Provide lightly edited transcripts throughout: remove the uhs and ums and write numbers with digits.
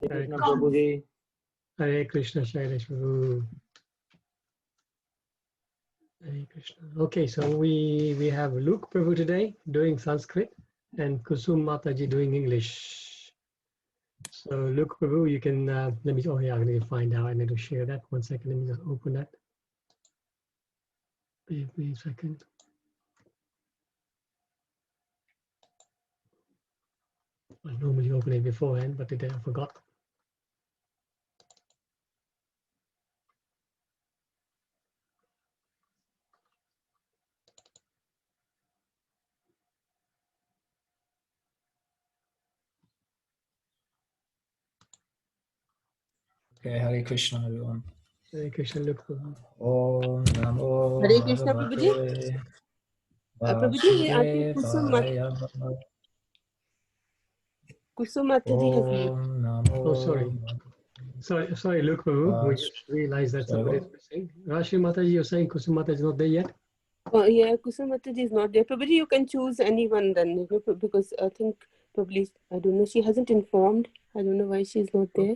Hare Krishna Prabhuji. Hare Krishna, Shailesh Prabhu. Hare Krishna. Okay, so we have Luke Prabhu today doing Sanskrit and Kusum Mataji doing English. So Luke Prabhu, you can, let me, oh yeah, I need to find out, I need to share that. 1 second, let me just open that. Give me a second. I normally open it beforehand, but today I forgot. Okay, Hare Krishna everyone. Hare Krishna, Luke Prabhu. Om Namo Hare Krishna, Prabhuji. Bhagavate Prabhuji, I think Vasudevaya. Kusum Mataji has moved. Om Namo. Oh, sorry, Luke Prabhu. We just realized that somebody is missing. Rashi Mataji, you're saying Kusum Mataji is not there yet? Oh, yeah, Kusum Mataji is not there. Prabhuji, you can choose anyone then, because I think probably, I don't know, she hasn't informed. I don't know why she's not there.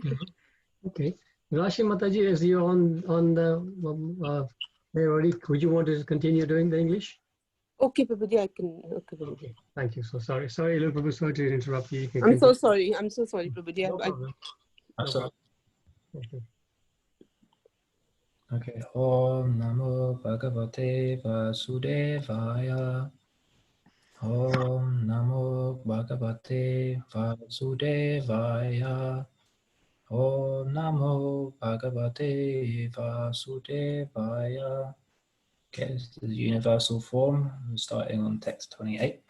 Okay. Rashi Mataji, as you're on the there already, would you want to continue doing the English? Okay, Prabhuji, I can. Okay, Prabhuji. Okay. Thank you. So sorry, Luke Prabhu, sorry to interrupt you. You can I'm so continue. sorry, Prabhuji. No problem. No problem. Thank you. Okay. Om Namo Bhagavate Vasudevaya. Om Namo Bhagavate Vasudevaya. Om Namo Bhagavate Vasudevaya. Okay, this is the universal form, starting on text 28.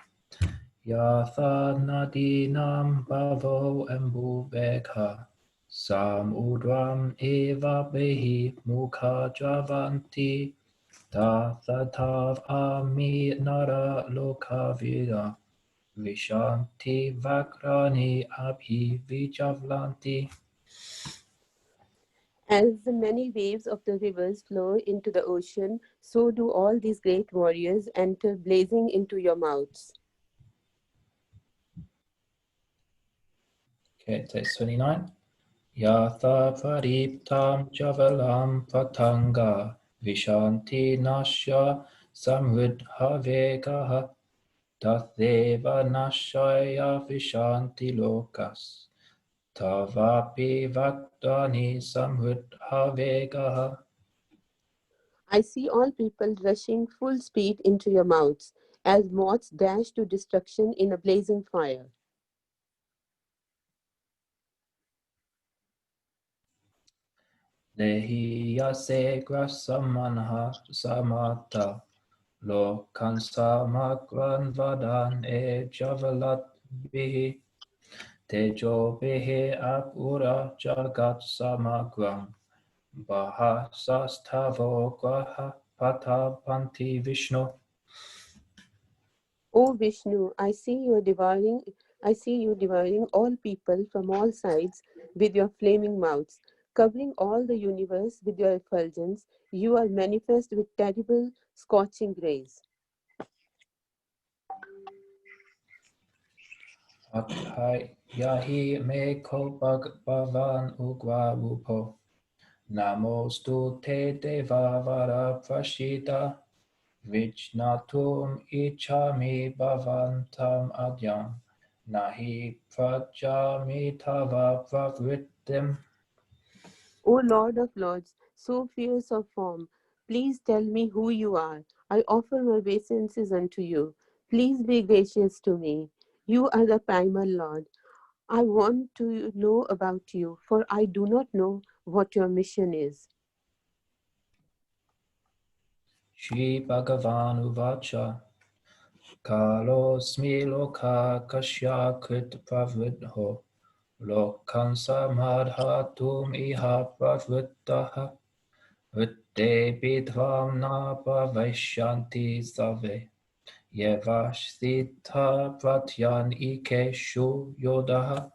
Yatha nadinam bhavo embuvekha samudram eva behi mukha javanti tathatav ami nara lokavira vishanti vakrani abhi vijavlanti. As the many waves of the rivers flow into the ocean, so do all these great warriors enter blazing into your mouths. Okay, text 29. Yatha pariptam javalam patanga vishanti nasya samvidhavegaha tatheva nashaya vishanti lokas tavapi vaktani samvidhavegaha. I see all people rushing full speed into your mouths, as moths dash to destruction in a blazing fire. Dehi yase grasamanha samata lokan samagran vadan e javalat bihi tejo bihi apura jagat samagram bahasastavo graha patapanti Vishnu. O Vishnu, I see you devouring all people from all sides with your flaming mouths, covering all the universe with your effulgence. You are manifest with terrible scorching rays. Yahi me ko bhagavan ugra rupo namostu te deva vara prashita Vijnatum ichami bhavantam adyam nahi prajami tava pravrittim. O Lord of Lords, so fierce of form, please tell me who you are. I offer my obeisances unto you. Please be gracious to me. You are the primal Lord. I want to know about you, for I do not know what your mission is. Shri Bhagavan Uvacha Kalosmi loka kashya krit pravridho Lokan samadhatum iha pravrittaha Vitte bidvam na bhavaishyanti save Yevasthita pratyan ikeshu yodaha.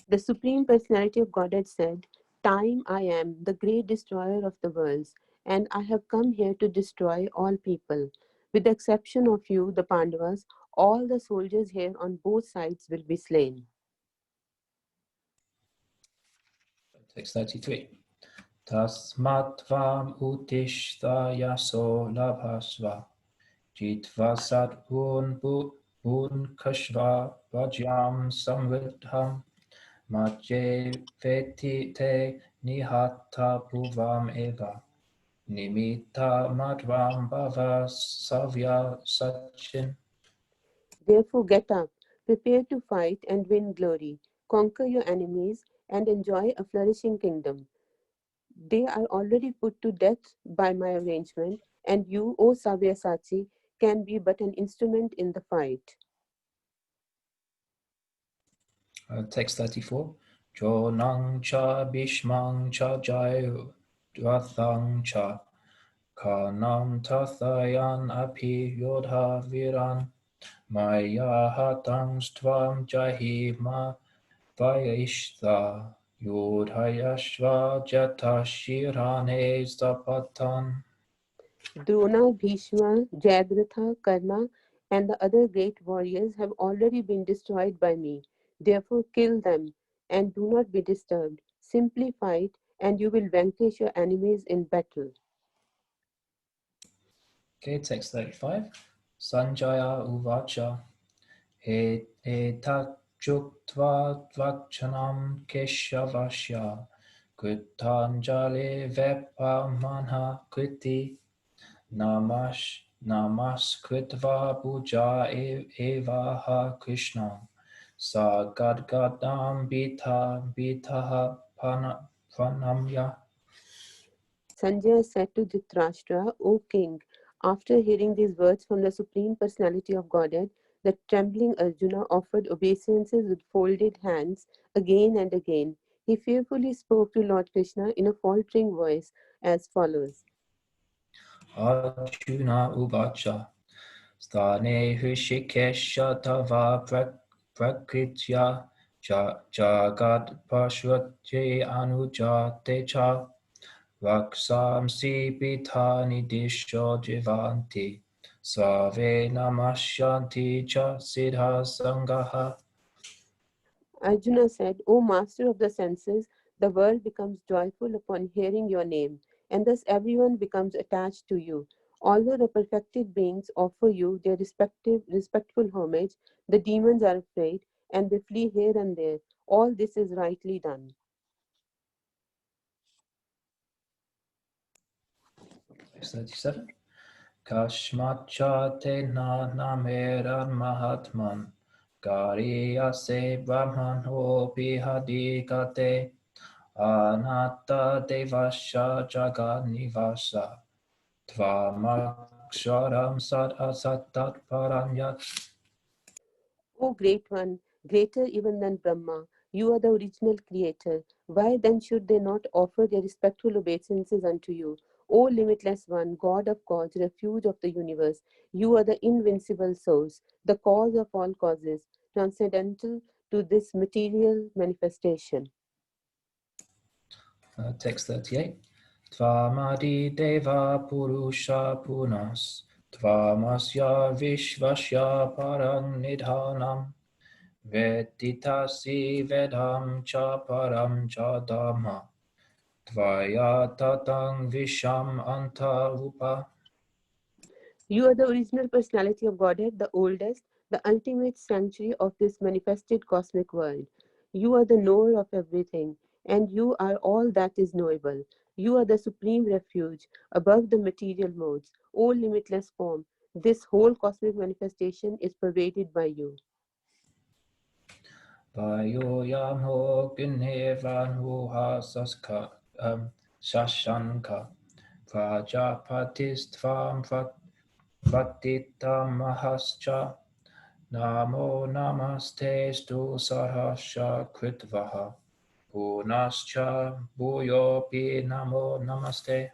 The Supreme Personality of Godhead said, Time I am, the great destroyer of the worlds, and I have come here to destroy all people. With the exception of you, the Pandavas, all the soldiers here on both sides will be slain. Text 33. Tasmatvam utishta yaso labhasva jitva satvun kashva vajyam samvidham Maje veti te nihata bhuvam eva nimitta madvam bhava savya sachin. Therefore, get up, prepare to fight and win glory, conquer your enemies, and enjoy a flourishing kingdom. They are already put to death by my arrangement, and you, O Sabyasachi, can be but an instrument in the fight. Text 34. Jonang cha bhishmang cha jayu dvathang cha kanam tathayan api yodha viran maya hatang stvam jahi ma Vaishta Yudhayashva Jata Shirane Zapatan. Drona, Bhishma, Jayadratha, Karna, and the other great warriors have already been destroyed by me. Therefore, kill them and do not be disturbed. Simply fight, and you will vanquish your enemies in battle. Okay, text 35. Sanjaya Uvacha Etat Juktva Dvachanam Keshavasya Kritanjali Vepamanha Kriti Namaskritva Puja Evaha Krishna Sagadgadam Bitaha Pranamya. Sanjaya said to Dhritarashtra, O king, after hearing these words from the Supreme Personality of Godhead, the trembling Arjuna offered obeisances with folded hands again and again. He fearfully spoke to Lord Krishna in a faltering voice as follows. Arjuna Uvacha Sthane Hrishikesha Tava Prakritya Jagat Pashvate Anuja Cha Vaksamsi Pitani Disho Jivanti Save Namashanti Cha Siddha Sangaha. Arjuna said, O master of the senses, the world becomes joyful upon hearing your name, and thus everyone becomes attached to you. Although the perfected beings offer you their respectful homage, the demons are afraid and they flee here and there. All this is rightly done. 37. Kashmacha te na nameran mahatman Gariya se brahman hopi hadikate Anatta devasya jaganivasa Tvamaksharam sad asatat paranyat. O great one, greater even than Brahma, you are the original creator. Why then should they not offer their respectful obeisances unto you? O limitless one, God of gods, refuge of the universe, you are the invincible source, the cause of all causes, transcendental to this material manifestation. Text 38. Tvamadi deva purusha punas Tvamasya vishvasya parang nidhanam Veditasi vedam cha param cha dhamma Tvaya tatang visham anta upa. You are the original personality of Godhead, the oldest, the ultimate sanctuary of this manifested cosmic world. You are the knower of everything, and you are all that is knowable. You are the supreme refuge above the material modes. O limitless form, this whole cosmic manifestation is pervaded by you. Vayo yam ho ginhevan hu ha shashanka Prajapatistvam Vatitam Mahascha Namo Namaste Stu Sarasha Kritvaha Punascha Bhuyopi Namo Namaste.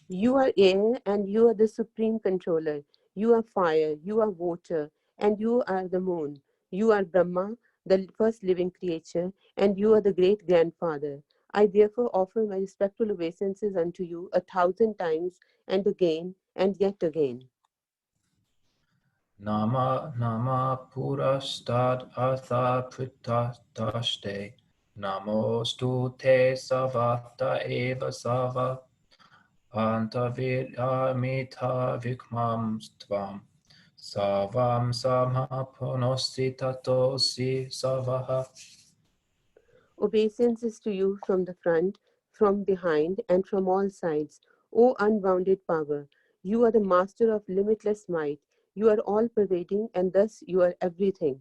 You are air and you are the supreme controller. You are fire, you are water, and you are the moon. You are Brahma, the first living creature, and you are the great grandfather. I therefore offer my respectful obeisances unto you 1,000 times and again and yet again. Nama Purastad Artha Pritashte Namostu te savata eva sava. Antaviramita vikmam tvam. Savam samaponosti tatosi savaha. Obeisance is to you from the front, from behind, and from all sides. O unbounded power, you are the master of limitless might. You are all pervading, and thus you are everything.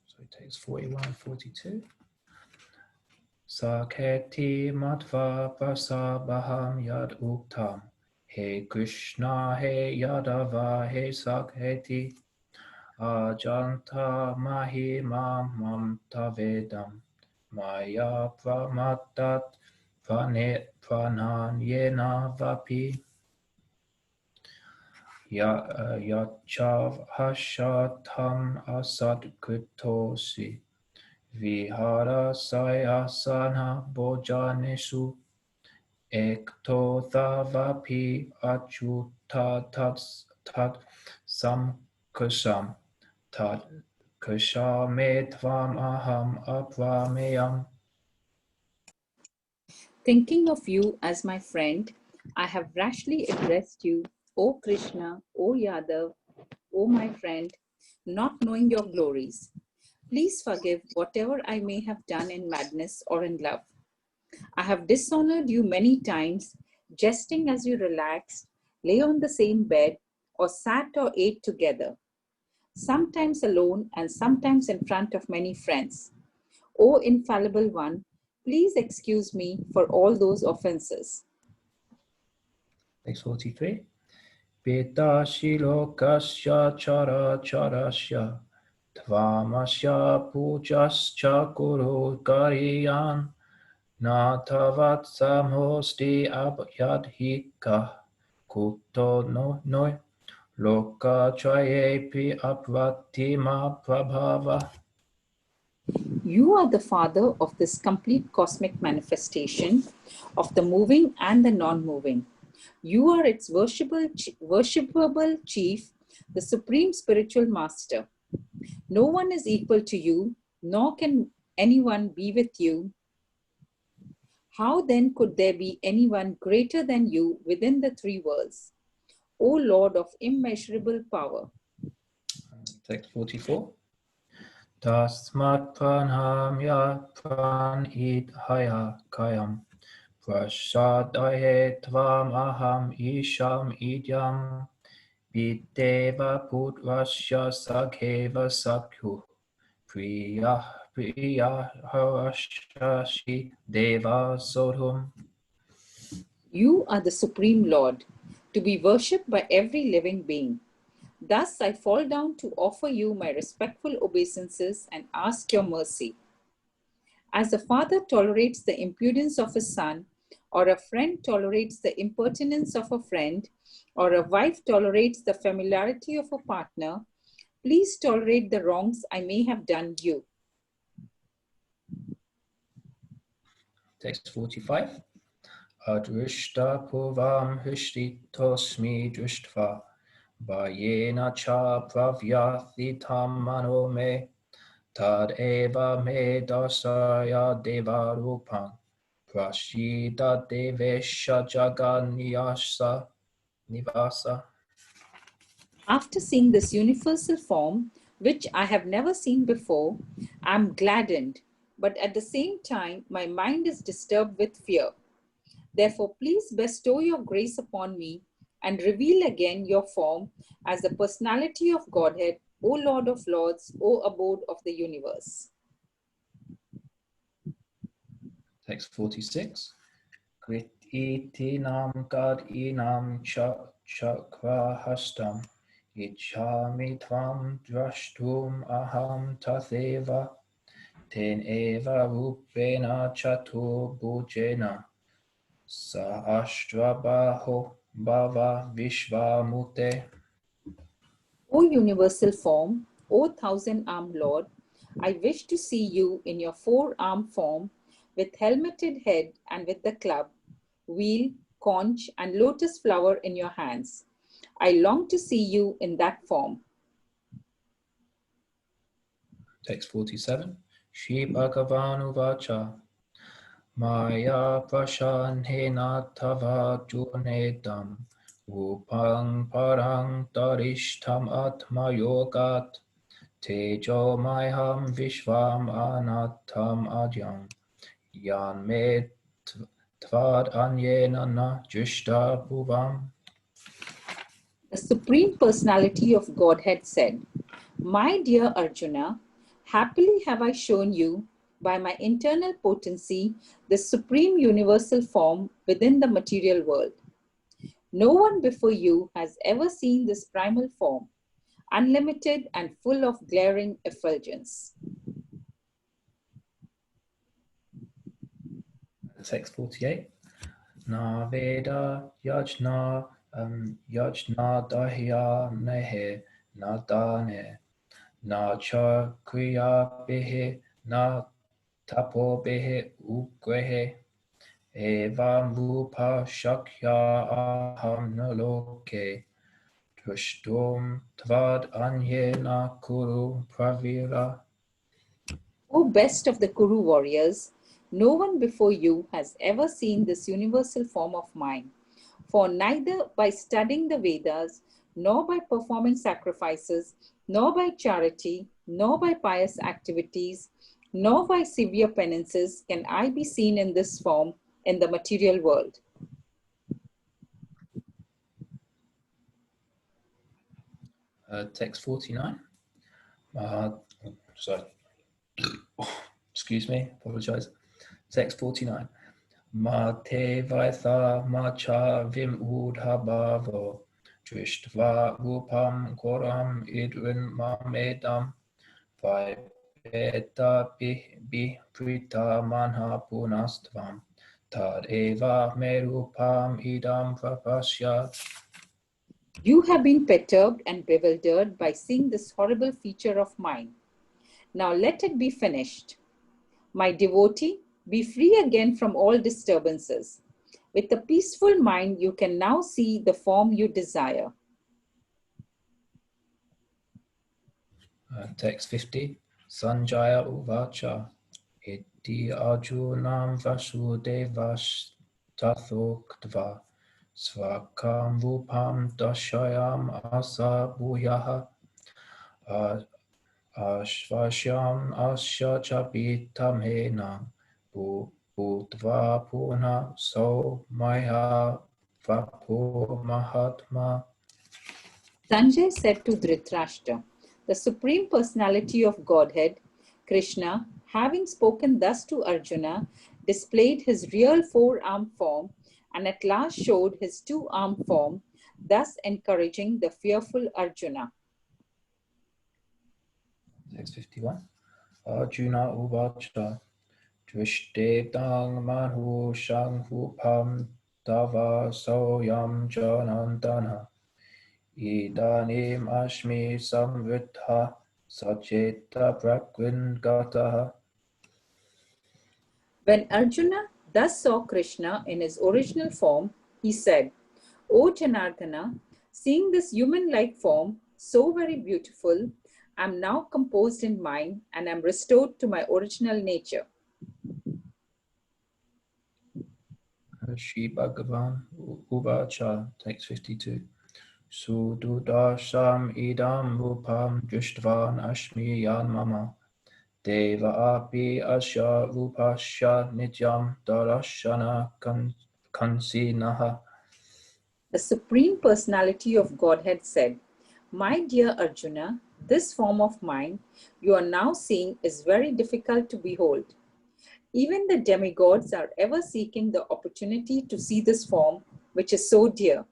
So it takes 41 and 42. Saketi matva prasabham yad uktam. He Krishna, he Yadava, he Sakheti. Ajanta mahima mamtavedam. Maya pramatat prananyena vapi. Yachav hashatam asad kritosi. Vihara sayasana bojanesu. Ekto thavapi achuta tat samkusam. Tat kushame tvam aham aprameyam. Thinking of you as my friend, I have rashly addressed you, O Krishna, O Yadav, O my friend, not knowing your glories. Please forgive whatever I may have done in madness or in love. I have dishonored you many times, jesting as you relaxed, lay on the same bed, or sat or ate together, sometimes alone and sometimes in front of many friends. O infallible one, please excuse me for all those offenses. Text 43. Pita shilokasya chara charasya. Tvamasya pujascha kuru kariyan. Natavat samhosti abhyadhika. Kuto no noi. Loka chayepi apvatima prabhava. You are the Father of this complete cosmic manifestation of the moving and the non-moving. You are its worshipable chief, the supreme spiritual master. No one is equal to you, nor can anyone be with you. How then could there be anyone greater than you within the three worlds? O Lord of immeasurable power. Text 44. Tasmat pranamya pranidhaya kayam. Prasadaye tvam aham isham idyam. Videva putrasya sakheva sakhu. Priya priya harashashi deva sodhum. You are the Supreme Lord, to be worshipped by every living being. Thus I fall down to offer you my respectful obeisances and ask your mercy. As a father tolerates the impudence of a son, or a friend tolerates the impertinence of a friend, or a wife tolerates the familiarity of a partner, please tolerate the wrongs I may have done you. Text 45. Adrishta purvam hrishtitosmi drishtva. Vayena cha pravyathitam mano me. Tad eva me dasaya deva rupam. Prashita devesha jaganniyasa nivasa. After seeing this universal form, which I have never seen before, I am gladdened, but at the same time, my mind is disturbed with fear. Therefore, please bestow your grace upon me and reveal again your form as the personality of Godhead, O Lord of Lords, O abode of the universe. Text 46. Krit itinam kad inam chakra hastam. Ichami tvam drashtum aham tatheva. Ten eva rupena chatur bhujena. Sahasrabaho bhava vishvamute. O universal form, O thousand-armed Lord, I wish to see you in your four-armed form with helmeted head and with the club, wheel, conch, and lotus flower in your hands. I long to see you in that form. Text 47. Shri Bhagavan Uvacha Maya Prashanhena Tava Junedam Upang Parang Tarishtam Atma Yogat Tejo Mayham Vishvam Anatam Adyam Yan Me Tvad Anyena Na Jushta Bhuvam. The Supreme Personality of Godhead said, My dear Arjuna, happily have I shown you by my internal potency the supreme universal form within the material world. No one before you has ever seen this primal form, unlimited and full of glaring effulgence. Text 48. Na Veda Yajna Yajna Dahya Nehe Na Dane Na Cha Kriya Bihe Na Tapo Bihe Ugrehe Evam Rupa Shakya Aham Naloke Drashtum Tvad Anyena Kuru Pravira. O best of the Kuru warriors, no one before you has ever seen this universal form of mine. For neither by studying the Vedas, nor by performing sacrifices, nor by charity, nor by pious activities, nor by severe penances can I be seen in this form in the material world. Text 49. Sorry. Excuse me, apologize. Text 49. Ma te vaitha macha vim udha bhavo drishtva rupam koram idrin mamedam vaipeta prita manha punastvam tad eva me rupam idam prapasyat. You have been perturbed and bewildered by seeing this horrible feature of mine. Now let it be finished. My devotee, be free again from all disturbances. With a peaceful mind, you can now see the form you desire. Text 50. Sanjaya Uvacha Iti Arjunam Vasudevas Tathoktva Svakam Vupam Dashayam Asa Bhuyaha Ashvashyam Asya Chapitam Hena Bhutva Puna So Maya Vapo Mahatma. Sanjay said to Dhritarashtra, the Supreme Personality of Godhead, Krishna, having spoken thus to Arjuna, displayed his real four-armed form and at last showed his two-armed form, thus encouraging the fearful Arjuna. Text 51. Arjuna Uvacha Drishtedang Manhu Shangupam Tava Soyam Janandana Idanim Ashmi Samvitha Sacheta Prakwingataha. When Arjuna thus saw Krishna in his original form, he said, O Janardana, seeing this human-like form, so very beautiful, I am now composed in mind and am restored to my original nature. Shri Bhagavan Uvacha, text 52. Sududasham idam rupam drishtvan ashmi yan mama deva api asya rupasya nityam darashana kansinaha. The Supreme Personality of Godhead said, My dear Arjuna, this form of mine you are now seeing is very difficult to behold. Even the demigods are ever seeking the opportunity to see this form, which is so dear.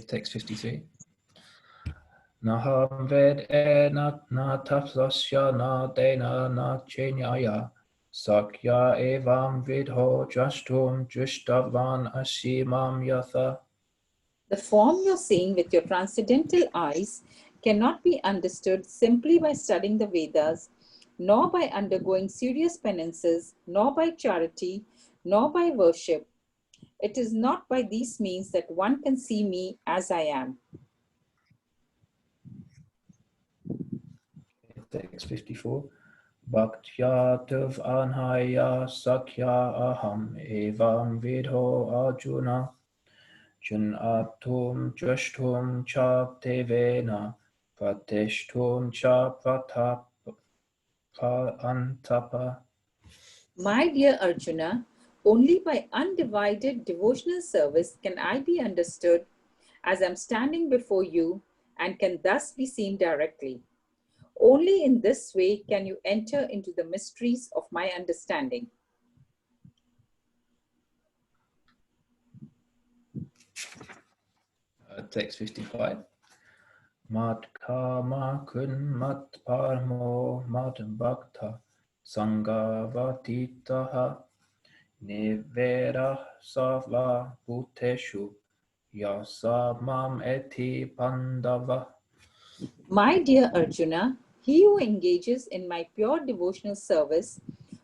Text 53. Naham ved na tapsasya na dena na chenyaya sakya evam vidho drashtum drishtavan ashimam yatha. The form you're seeing with your transcendental eyes cannot be understood simply by studying the Vedas, nor by undergoing serious penances, nor by charity, nor by worship. It is not by these means that one can see me as I am. Text 54. Bhaktya tav anhaya sakya aham evam vidho arjuna jun atum drashtum cha devena patishtum cha antapa. My dear Arjuna, only by undivided devotional service can I be understood as I'm standing before you and can thus be seen directly. Only in this way can you enter into the mysteries of my understanding. Text 55. Mat kama kun mat parmo mat bhakta sangavatitaha nivera savla bhuteshu yasa mam eti pandava. My dear Arjuna, he who engages in my pure devotional service,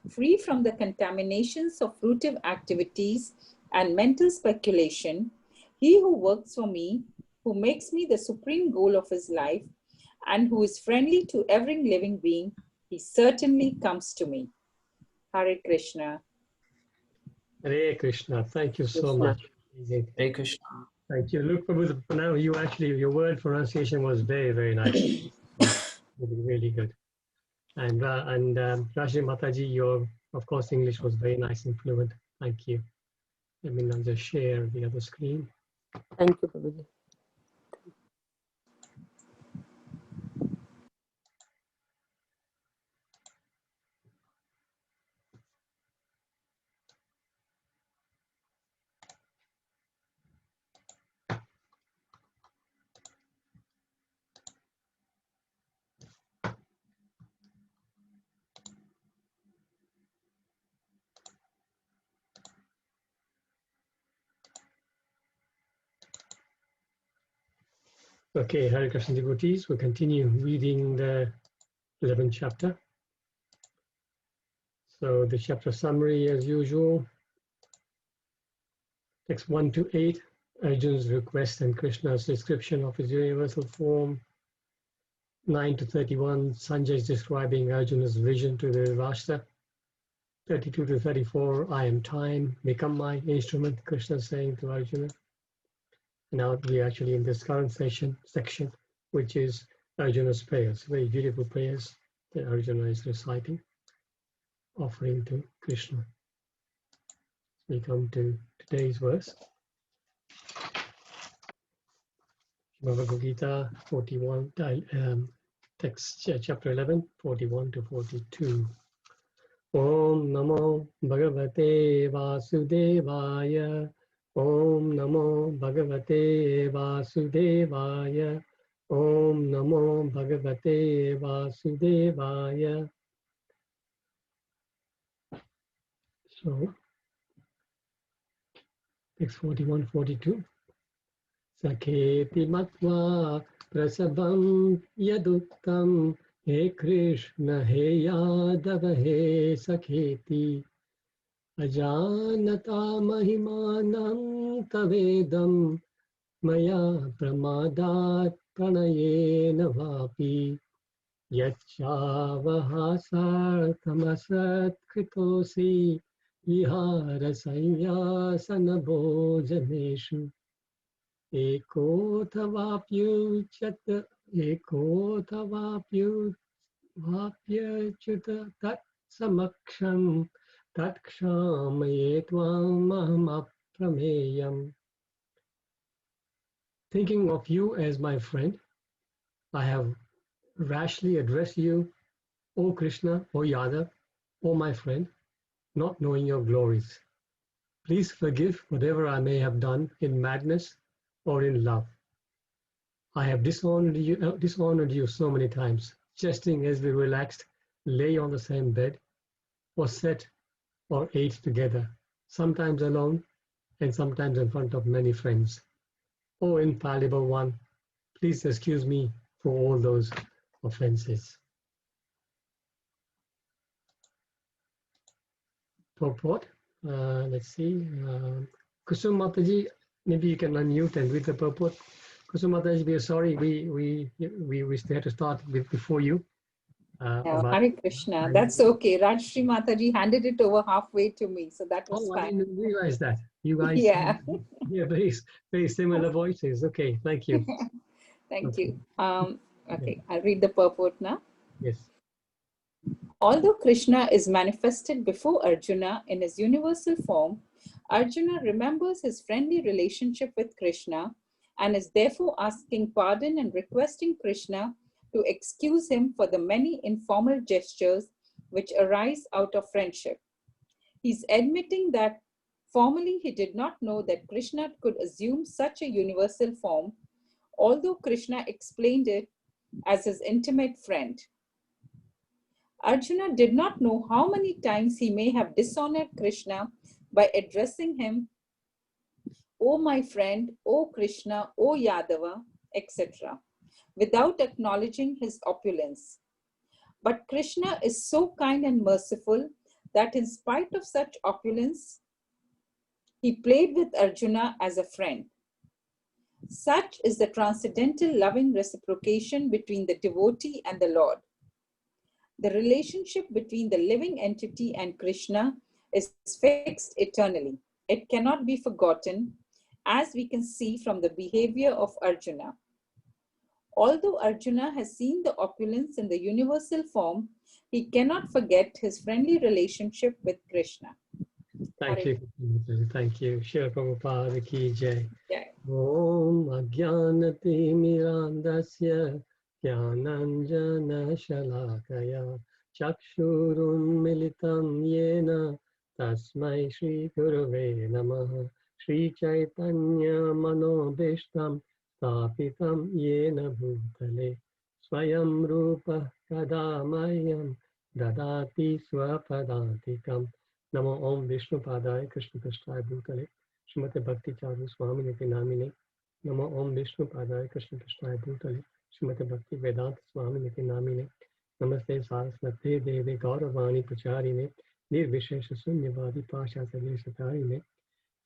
free from the contaminations of fruitive activities and mental speculation, he who works for me, who makes me the supreme goal of his life, and who is friendly to every living being, he certainly comes to me. Hare Krishna. Hare Krishna. Thank you so Krishna. much. Amazing. Hey Krishna. Thank you. Look, Prabhu, now you actually, your word pronunciation was very, very nice. Really, really good. And Rajni Mataji, your, of course, English was very nice and fluent. Thank you. Let me now just share the other screen. Thank you, Prabhuji. Okay, Hare Krishna devotees, we'll continue reading the 11th chapter. So the chapter summary as usual. Text 1 to 8, Arjuna's request and Krishna's description of his universal form. 9 to 31, Sanjay is describing Arjuna's vision to the Rashtra. 32 to 34, I am time, become my instrument, Krishna is saying to Arjuna. Now we're actually in this current section, which is Arjuna's prayers, very beautiful prayers that Arjuna is reciting, offering to Krishna. We come to today's verse. Bhagavad Gita 41, text chapter 11, 41 to 42. Om Namo Bhagavate Vasudevaya. Om Namo Bhagavate Vasudevaya. Om Namo Bhagavate Vasudevaya. So, text 41, 42. Sakheti matva prasabam yaduttam he Krishna he Yadava he Sakheti ajanata mahimanam tavedam maya pramadat pranayena vapi yachavahasarthamasat kritosi vihara sanyasana bhojaneshu ekotavapyuchyuta tat samaksham tat kshamaye tvam aham aprameyam. Thinking of you as my friend, I have rashly addressed you, O Krishna, O Yadav, O my friend, not knowing your glories. Please forgive whatever I may have done in madness or in love. I have dishonored you so many times, jesting as we relaxed, lay on the same bed, or sat or ate together, sometimes alone and sometimes in front of many friends. O infallible one, please excuse me for all those offenses. Purport, let's see. Kusum Mataji, maybe you can unmute and read the purport. Kusum Mataji, we are sorry, we had to start with before you. About Hare Krishna. That's okay. Rajshri Mataji handed it over halfway to me, so that was oh, I fine. didn't realize that. You guys Yeah. hear very similar voices. Okay, thank you. Thank Okay. you. Okay, I'll read the purport now. Yes. Although Krishna is manifested before Arjuna in his universal form, Arjuna remembers his friendly relationship with Krishna and is therefore asking pardon and requesting Krishna to excuse him for the many informal gestures which arise out of friendship. He's admitting that formally he did not know that Krishna could assume such a universal form, although Krishna explained it as his intimate friend. Arjuna did not know how many times he may have dishonored Krishna by addressing him, "O my friend, O Krishna, O Yadava," etc., without acknowledging his opulence. But Krishna is so kind and merciful that in spite of such opulence, he played with Arjuna as a friend. Such is the transcendental loving reciprocation between the devotee and the Lord. The relationship between the living entity and Krishna is fixed eternally. It cannot be forgotten, as we can see from the behavior of Arjuna. Although Arjuna has seen the opulence in the universal form, he cannot forget his friendly relationship with Krishna. Thank you. Thank you. Srila Prabhupada ki jai. Jai. Om Ajnanati Mirandasya Jnananjana Shalakaya Chakshurun Militam Yena Tasmai Shri Gurave Namaha Shri Chaitanya Manobishtam Stapitam Yena Bhutale Swayam Rupa Kadamayam Dadati Swapadantikam Namo Om Vishnu Padaya Krishna Prasthaya Bhutale Srimate Bhakti Charu Swami Niti Namine Namo Om Vishnu Padaya Krishna Prasthaya Bhutale Srimate Bhakti Vedanta Swami Niti Namine Namaste Saraswate Deve Gauravani Pracharine Nirvishesha Sunyavadi Pasha Sadeshatarine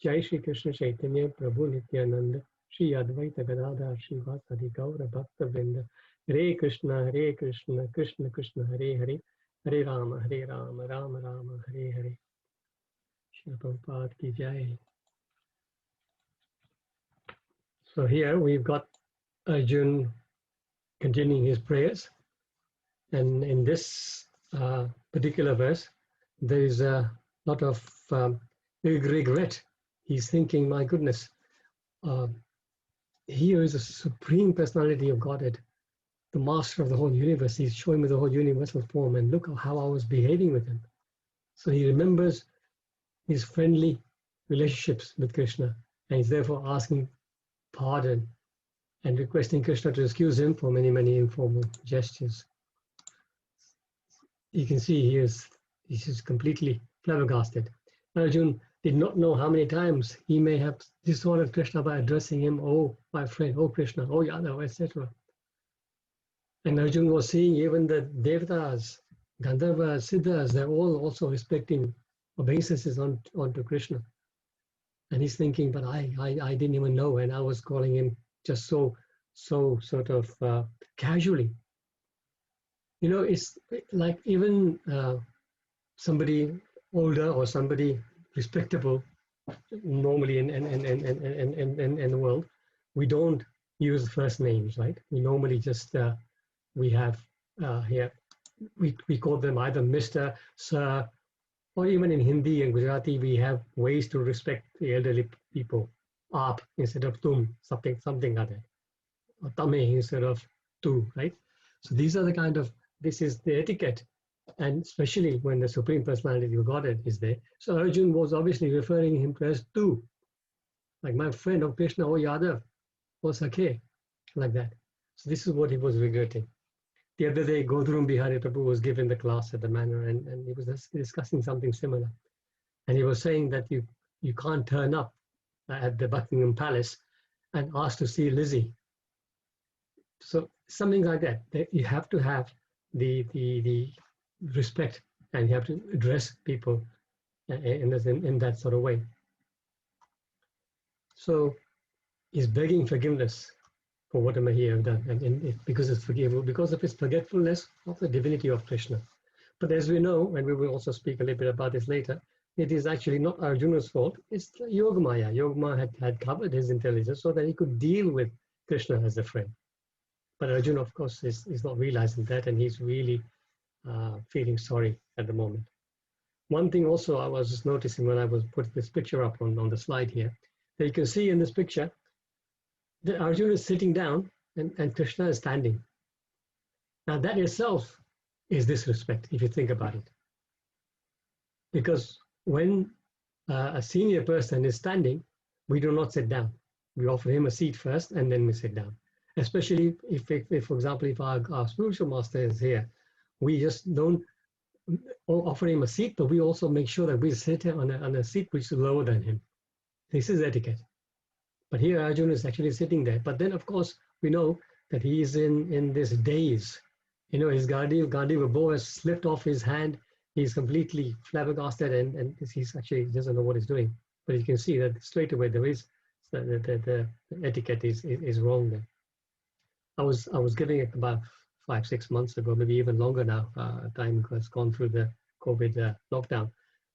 Jai Shri Krishna Chaitanya Prabhu Nityananda Shri Advaita Gadadhar Shri Vasadi Gaura Bhakta Vrinda Hare Krishna Krishna Krishna Hare Hare Hare Rama Rama Rama Hare Hare Shri Prabhupada ki jai. So here we've got Arjun continuing his prayers, and in this particular verse, there is a lot of regret. He's thinking, my goodness, here is a supreme personality of Godhead, the master of the whole universe. He's showing me the whole universal form, and look how I was behaving with him. So he remembers his friendly relationships with Krishna, and he's therefore asking pardon and requesting Krishna to excuse him for many, many informal gestures. You can see he's just completely flabbergasted. Arjun did not know how many times he may have dishonored Krishna by addressing him, "Oh, my friend, oh Krishna, oh Yadav," etc. And Arjun was seeing even the Devatas, Gandharvas, Siddhas, they're all also respecting obeisances onto Krishna. And he's thinking, but I didn't even know, and I was calling him just so sort of casually. You know, it's like even somebody older or somebody respectable, normally in the world, we don't use first names, right? We normally just we have here we call them either Mr., Sir, or even in Hindi and Gujarati we have ways to respect the elderly people. Aap instead of tum, something like that. Or tame instead of tu, right? So these are the kind of, this is the etiquette, and especially when the Supreme Personality of Godhead is there. So Arjun was obviously referring him to as tu, like my friend of Krishna, or Yadav, or Sakhe, like that. So this is what he was regretting. The other day, Godrum Bihari Prabhu was given the class at the manor, and he was discussing something similar. And he was saying that you can't turn up at the Buckingham Palace and ask to see Lizzie. So something like that. You have to have the respect, and you have to address people in that sort of way. So he's begging forgiveness for whatever he have done, and because it's forgivable, because of his forgetfulness of the divinity of Krishna. But as we know, and we will also speak a little bit about this later, it is actually not Arjuna's fault. It's Yogamaya. Yogamaya had covered his intelligence so that he could deal with Krishna as a friend. But Arjuna, of course, is not realizing that, and he's really feeling sorry at the moment. One thing also I was just noticing when I was putting this picture up on the slide here, that you can see in this picture that Arjuna is sitting down and Krishna is standing. Now that itself is disrespect, if you think about it. Because when a senior person is standing, we do not sit down. We offer him a seat first and then we sit down. Especially if for example, if our spiritual master is here, we just don't offer him a seat, but we also make sure that we sit on a seat which is lower than him. This is etiquette. But here Arjuna is actually sitting there. But then, of course, we know that he is in this daze. You know, his Gandiva bow has slipped off his hand. He's completely flabbergasted, and he's actually doesn't know what he's doing. But you can see that straight away there is the etiquette is wrong there. I was giving it about 5-6 months ago, maybe even longer now. Time has gone through the COVID lockdown.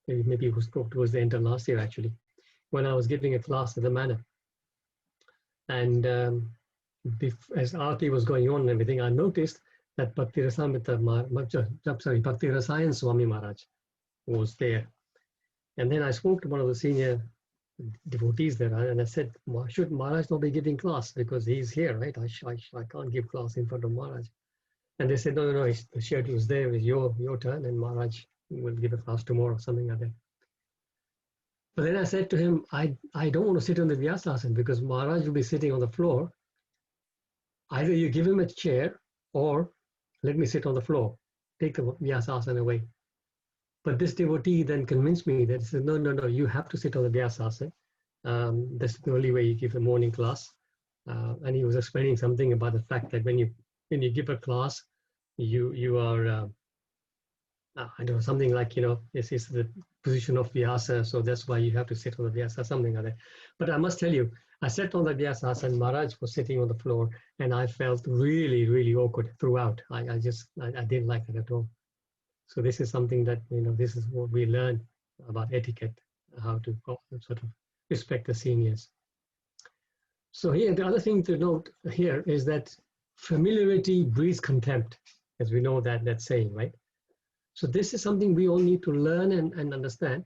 Maybe it was towards the end of last year actually, when I was giving a class at the manor. And as Aarti was going on and everything, I noticed that Bhakti Rasayan Swami Maharaj was there. And then I spoke to one of the senior devotees there, and I said, should Maharaj not be giving class? Because he's here, right? I can't give class in front of Maharaj. And they said, no, the schedule is there, it's your turn, and Maharaj will give a class tomorrow, something like that. But then I said to him, I don't want to sit on the Vyasasana because Maharaj will be sitting on the floor. Either you give him a chair or let me sit on the floor, take the Vyasasana away. But this devotee then convinced me that he said, no, you have to sit on the Vyasasana. That's the only way you give a morning class. And he was explaining something about the fact that when you give a class, you are, I don't know, something like, this is the position of Vyasa, so that's why you have to sit on the Vyasa, something like that. But I must tell you, I sat on the Vyasasana and Maharaj was sitting on the floor, and I felt really, really awkward throughout. I didn't like it at all. So this is something that, this is what we learn about etiquette, how to sort of respect the seniors. So here, the other thing to note here is that familiarity breeds contempt, as we know that saying, right? So this is something we all need to learn and understand,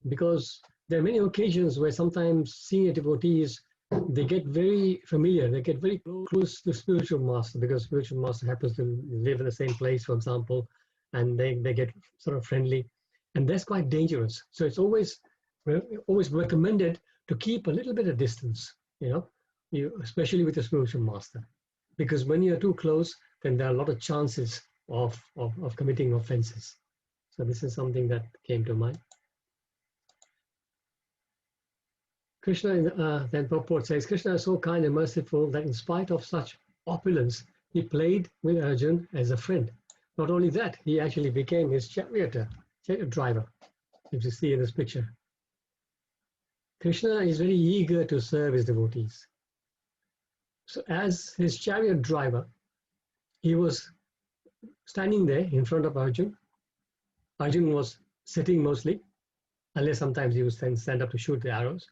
because there are many occasions where sometimes senior devotees, they get very familiar, they get very close to spiritual master, because spiritual master happens to live in the same place, for example, and they get sort of friendly, and that's quite dangerous. So it's always recommended to keep a little bit of distance, especially with the spiritual master, because when you're too close, then there are a lot of chances of committing offenses. So this is something that came to mind. Krishna, then purport says, Krishna is so kind and merciful that in spite of such opulence, he played with Arjuna as a friend. Not only that, he actually became his chariot driver, as you see in this picture. Krishna is very eager to serve his devotees. So as his chariot driver, he was standing there in front of Arjuna. Arjuna was sitting mostly, unless sometimes he would stand up to shoot the arrows.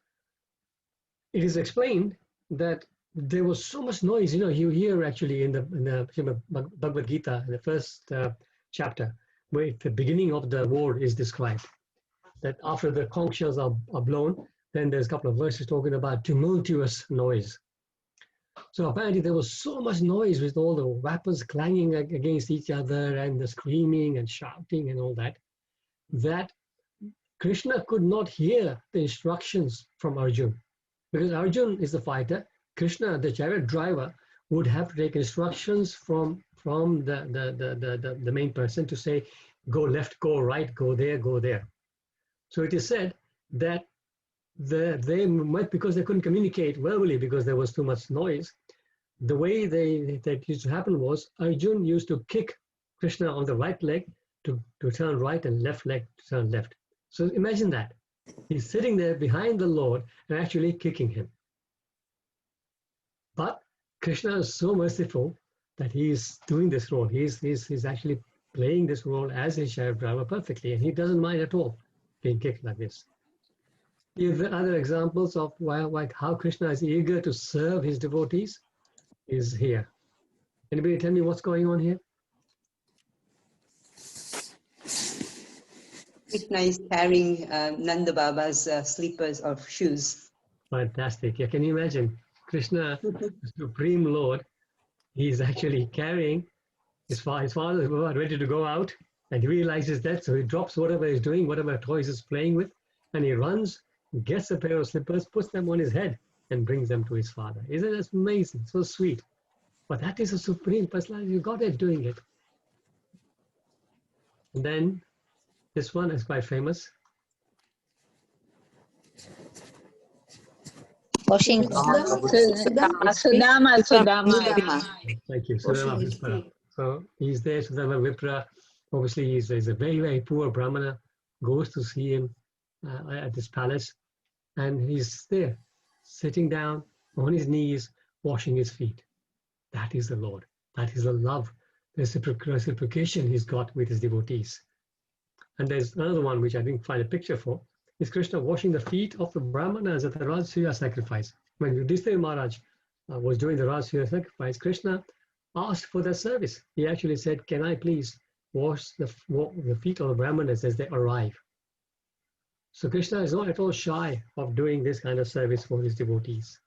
It is explained that there was so much noise. You hear actually in the Bhagavad Gita, in the first chapter, where the beginning of the war is described, that after the conch shells are blown, then there's a couple of verses talking about tumultuous noise. So apparently there was so much noise with all the weapons clanging against each other and the screaming and shouting and all that, that Krishna could not hear the instructions from Arjuna. Because Arjuna is the fighter, Krishna, the chariot driver, would have to take instructions from the main person to say, go left, go right, go there, go there. So it is said that they might, because they couldn't communicate verbally because there was too much noise, the way that used to happen was Arjuna used to kick Krishna on the right leg to turn right and left leg to turn left. So imagine that. He's sitting there behind the Lord and actually kicking him. But Krishna is so merciful that he is doing this role. He's actually playing this role as a chariot driver perfectly, and he doesn't mind at all being kicked like this. If there are other examples of how Krishna is eager to serve his devotees is here. Anybody tell me what's going on here? Krishna is carrying Nanda Baba's slippers or shoes. Fantastic. Yeah, can you imagine? Krishna, the Supreme Lord, he's actually carrying his father is ready to go out, and he realizes that, so he drops whatever he's doing, whatever toys he's playing with, and he runs, gets a pair of slippers, puts them on his head, and brings them to his father. Isn't that amazing? So sweet. But that is a Supreme Personality of Godhead doing it. And then this one is quite famous. Washing Sudama. Thank you. Sudama Vipra. So he's there, Sudama Vipra. Obviously, he's a very, very poor Brahmana, goes to see him at this palace, and he's there, sitting down on his knees, washing his feet. That is the Lord. That is the love, the reciprocation he's got with his devotees. And there's another one which I didn't find a picture for, is Krishna washing the feet of the Brahmanas at the Rajasuya sacrifice. When Yudhishthira Maharaj was doing the Rajasuya sacrifice, Krishna asked for that service. He actually said, can I please wash the feet of the Brahmanas as they arrive? So Krishna is not at all shy of doing this kind of service for his devotees.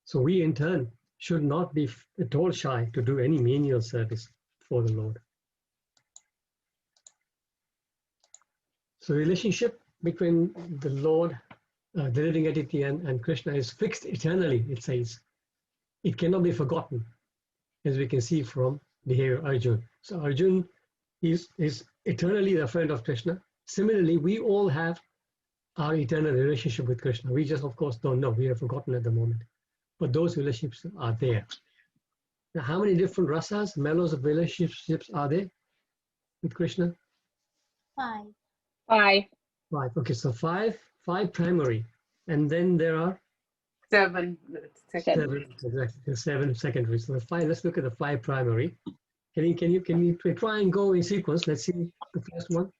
So we in turn should not be at all shy to do any menial service for the Lord. So relationship between the Lord, the living entity, and Krishna is fixed eternally, it says. It cannot be forgotten, as we can see from behavior of Arjuna. So Arjuna is eternally a friend of Krishna. Similarly, we all have our eternal relationship with Krishna. We just, of course, don't know. We have forgotten at the moment. But those relationships are there. Now, how many different rasas, mellows of relationships are there with Krishna? 5. 5. Right. Okay, so five primary. And then there are 7. seven, exactly, 7 secondary. So the 5, let's look at the 5 primary. Can you try and go in sequence? Let's see the first one.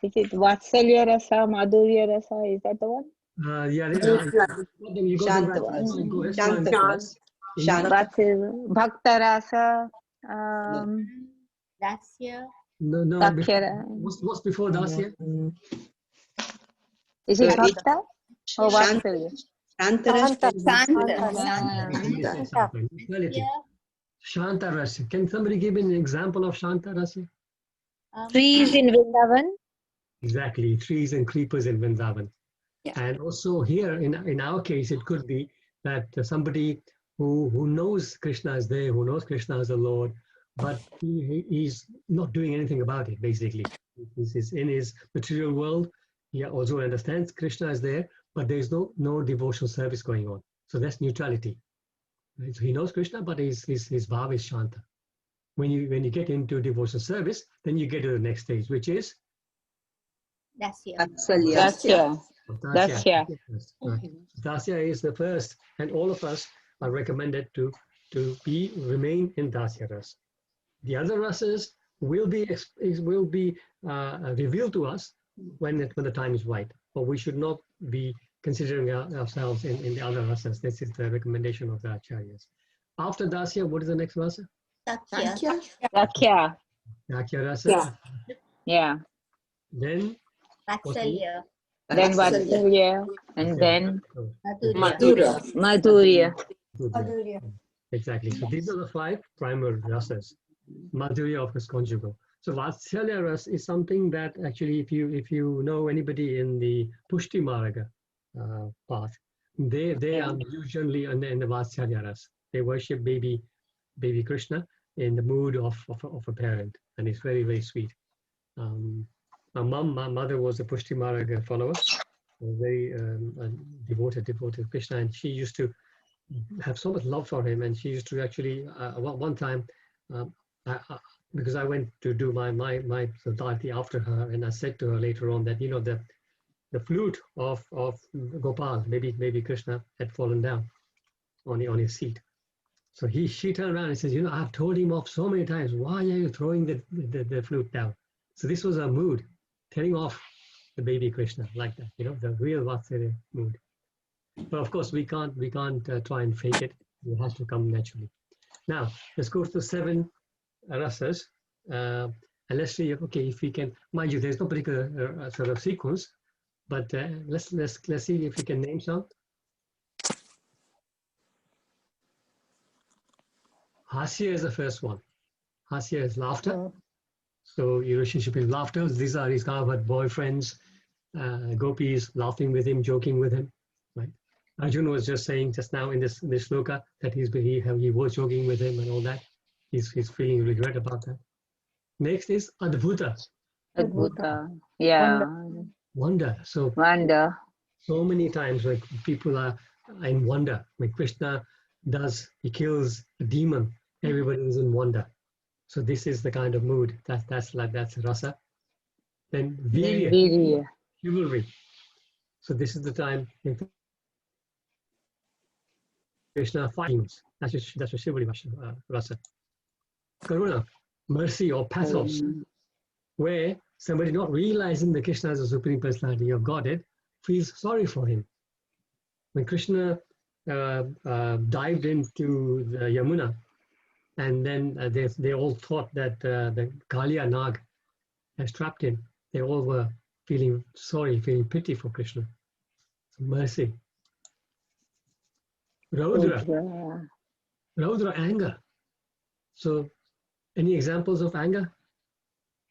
Is it Vatsalya Rasa, Madhurya Rasa? Is that the one? Yeah, you go Shanta to Rasa. go ahead. Shanta Rasa. Vatsalya, Bhakta Rasa, Dasya. No, Dakshara. what's before Dasya? Is it Bhakta or Vatsalya? Shanta Rasa. Shanta Rasa. Can somebody give me an example of Shanta Rasa? Trees in Vrindavan. Exactly, trees and creepers in Vrindavan. Yeah. And also here, in our case, it could be that somebody who knows Krishna is there, who knows Krishna is the Lord, but he's not doing anything about it, basically. He's in his material world. He also understands Krishna is there, but there's no devotional service going on. So that's neutrality. Right? So he knows Krishna, but his bhav is Shanta. When you get into devotional service, then you get to the next stage, which is Dasya. Vatsalya. Dasya. Right. Dasya is the first, and all of us are recommended to remain in Dasya Ras. The other rasas will be revealed to us when the time is right, but we should not be considering ourselves in the other rasas. This is the recommendation of the acharyas. After Dasya, what is the next rasa? Sakya. Dakya. Sakya rasa. Yeah. Then Vatsalya. Then Vatsalya. And then Madhurya. Madhurya. Exactly. So these are the 5 primary rasas. Madhurya, of course, conjugal. So Vatsalya ras is something that actually, if you know anybody in the Pushti Marga path, they are usually in the Vatsalya ras. They worship baby Krishna in the mood of a parent, and it's very, very sweet. My mother was a Pushti Marga follower, very devoted to Krishna, and she used to have so much love for him, and she used to actually one time because I went to do my Sadharti after her, and I said to her later on that the flute of Gopal, maybe Krishna, had fallen down, on his seat. So she turned around and says, you know, I've told him off so many times. Why are you throwing the flute down? So this was her mood, telling off the baby Krishna like that, you know, the real Vatsalya mood. But of course, we can't try and fake it. It has to come naturally. Now, let's go to the 7 rasas. And let's see, okay, if we can, mind you, there's no particular sort of sequence, but let's see if we can name some. Hasya is the first one. Hasya is laughter. So your relationship is laughter. These are his kind of boyfriends, gopis laughing with him, joking with him, right? Arjuna was just saying just now in this sloka that he was joking with him and all that. He's feeling regret about that. Next is Adbhuta. Adbhuta. Yeah. Wonder. So Wonder. so many times like people are in wonder. When Krishna he kills a demon, everybody is in wonder. So this is the kind of mood that's rasa. Then virya, chivalry. So this is the time in Krishna fights. That's what chivalry rasa. Karuna, mercy or pathos, where somebody not realizing that Krishna is the Supreme Personality of Godhead feels sorry for him. When Krishna dived into the Yamuna, and then they all thought that the Kaliya Nag has trapped him, they all were feeling sorry, feeling pity for Krishna. So mercy. Raudra, anger. So, any examples of anger?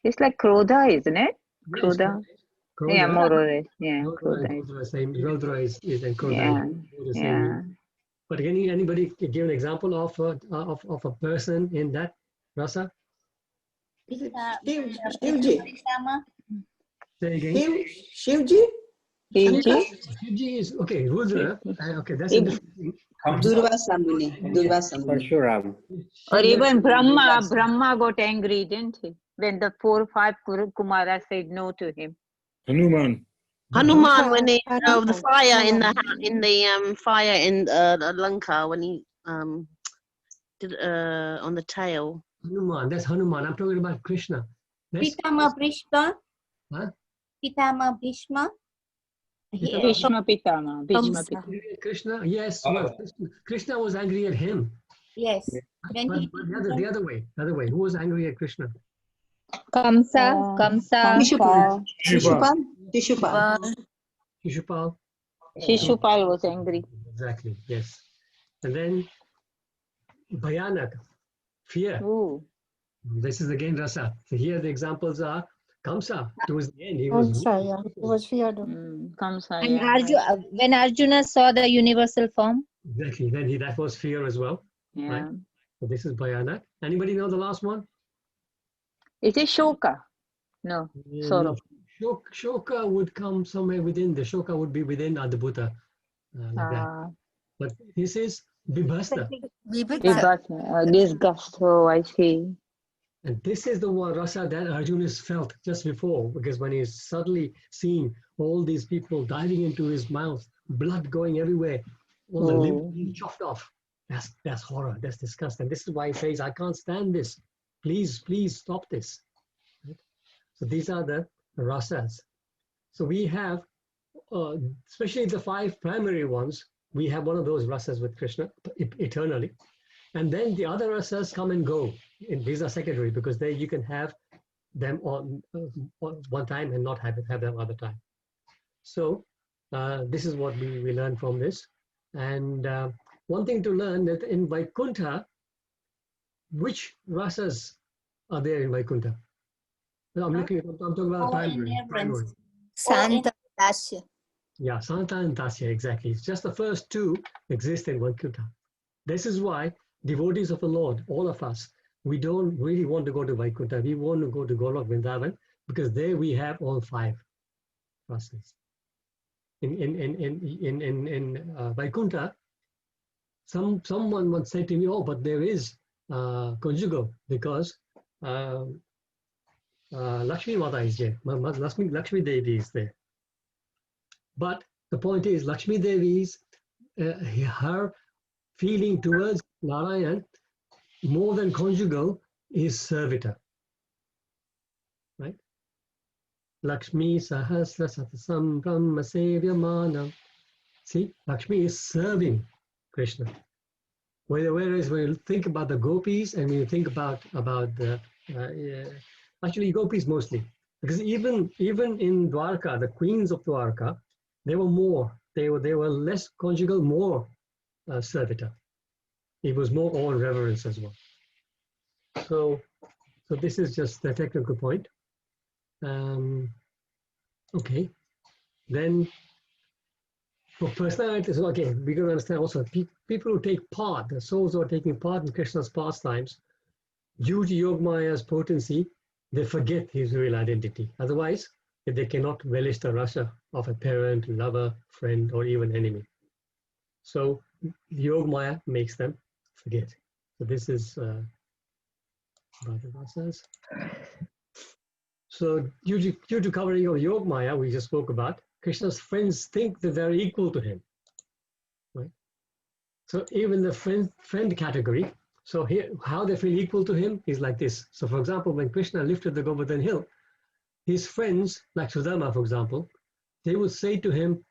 It's like Krodha, isn't it? Yes, Krodha. Krodha. Yeah, more or less. Yeah, Raudra is and Krodha yeah, is the same. yeah. But anybody give an example of a person in that rasa? Shivji. Say again. Shivji? Shivji is okay. Rudra. Okay, that's a different thing. Durvasa Muni. Parshuram. Or even Brahma got angry, didn't he? When the 4 or 5 Kumaras said no to him. Hanuman. Hanuman, when they the fire in the Lanka, when he did on the tail. Hanuman, that's Hanuman. I'm talking about Krishna. Pitama Bhishma. Huh? Pitama Bhishma. Bhishma Pitama. Krishna, yes. Well, Krishna was angry at him. Yes. But the other way. Who was angry at Krishna? Kamsa. Shishupal was angry. Exactly, yes. And then Bhayanak, fear. Ooh. This is again rasa. So here the examples are Kamsa. Towards the end, he was feared. Kamsa, And yeah. when Arjuna saw the universal form. Exactly. Then that was fear as well. Yeah. Right? So this is Bhayanak. Anybody know the last one? Is it Shoka? No. Sorrow. No. Shoka would come somewhere within. The Shoka would be within Adbhuta. Like that. But this is Vibhasa. Disgust. Oh, I see. And this is the one rasa that Arjuna felt just before, because when he's suddenly seeing all these people diving into his mouth, blood going everywhere, all the limbs being chopped off. That's horror, that's disgust. And this is why he says, I can't stand this. Please stop this. Right? So these are the rasas. So we have, especially the 5 primary ones, we have one of those rasas with Krishna eternally. And then the other rasas come and go. And these are secondary because you can have them on one time and not have them other time. So this is what we learn from this. And one thing to learn that in Vaikuntha, which rasas are there in Vaikuntha? I'm talking about primary. Santa Tasya. Yeah, Santa and Tasya, exactly. It's just the first 2 exist in Vaikuntha. This is why devotees of the Lord, all of us, we don't really want to go to Vaikuntha. We want to go to Golok Vrindavan because there we have all 5 rasas. In Vaikuntha, someone once said to me, "Oh, but there is conjugal because Lakshmi Mata is there. Lakshmi Devi is there." But the point is, Lakshmi Devi's her feeling towards Narayan more than conjugal is servitor. Right? Lakshmi Sahasra Satasam Brahma Sevyamana. See, Lakshmi is serving Krishna. Whereas when you think about the gopis and when you think about the actually gopis mostly, because even in Dwarka, the queens of Dwarka, they were more, they were less conjugal, more servitor. It was more all reverence as well. So this is just the technical point. Okay, then for personalities, okay, we can understand also people who take part, the souls who are taking part in Krishna's pastimes, due to Yogmaya's potency, they forget his real identity. Otherwise, they cannot relish the rasa of a parent, lover, friend, or even enemy. So Yogmaya makes them forget. So this is about the rasas. So due to covering of Yogmaya, we just spoke about, Krishna's friends think that they're equal to him. Right? So even the friend category, so here, how they feel equal to him is like this. So for example, when Krishna lifted the Govardhan hill, his friends, like Sudama, for example, they would say to him,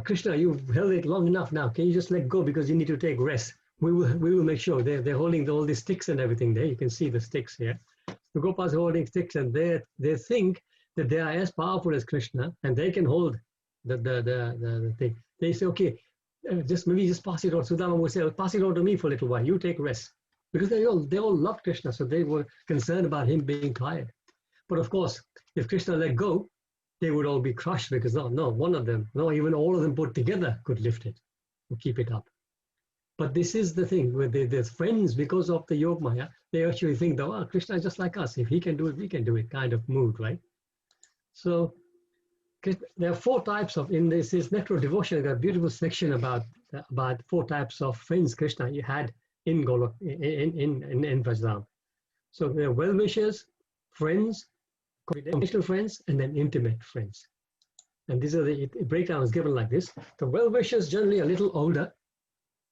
Krishna, you've held it long enough now. Can you just let go because you need to take rest? We will make sure. They're holding all these sticks and everything there. You can see the sticks here. The Gopas are holding sticks, and they think that they are as powerful as Krishna, and they can hold the thing. They say, okay, just pass it on. Sudama will say, pass it on to me for a little while. You take rest. Because they all love Krishna, so they were concerned about him being tired. But of course, if Krishna let go, they would all be crushed because no, one of them, no, even all of them put together could lift it or keep it up. But this is the thing, where their friends, because of the Yogmaya, they actually think that, oh, Krishna is just like us. If he can do it, we can do it, kind of mood, right? So there are 4 types of, in this nectar devotion, there's a beautiful section about 4 types of friends Krishna you had in Golok, in Vrajadam. So there are well-wishers, friends, confidential friends, and then intimate friends. And these are the breakdown is given like this. The well-wishers generally a little older,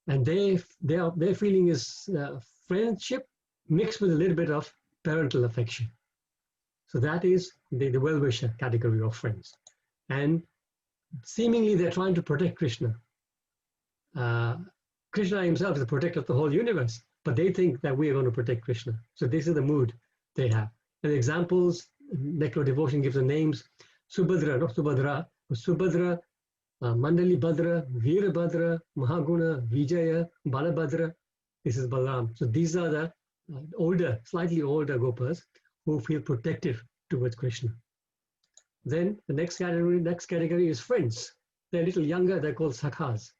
and their feeling is friendship mixed with a little bit of parental affection. So that is the well-wisher category of friends. And seemingly they're trying to protect Krishna. Krishna himself is the protector of the whole universe, but they think that we are going to protect Krishna. So this is the mood they have. And examples, Necro Devotion gives the names, Subhadra, not Subhadra, but Subhadra, Mandali Bhadra, Veerabhadra, Mahaguna, Vijaya, Balabhadra. This is Balaram. So these are the older, slightly older Gopas who feel protective towards Krishna. Then the next category is friends. They're a little younger, they're called Sakhas.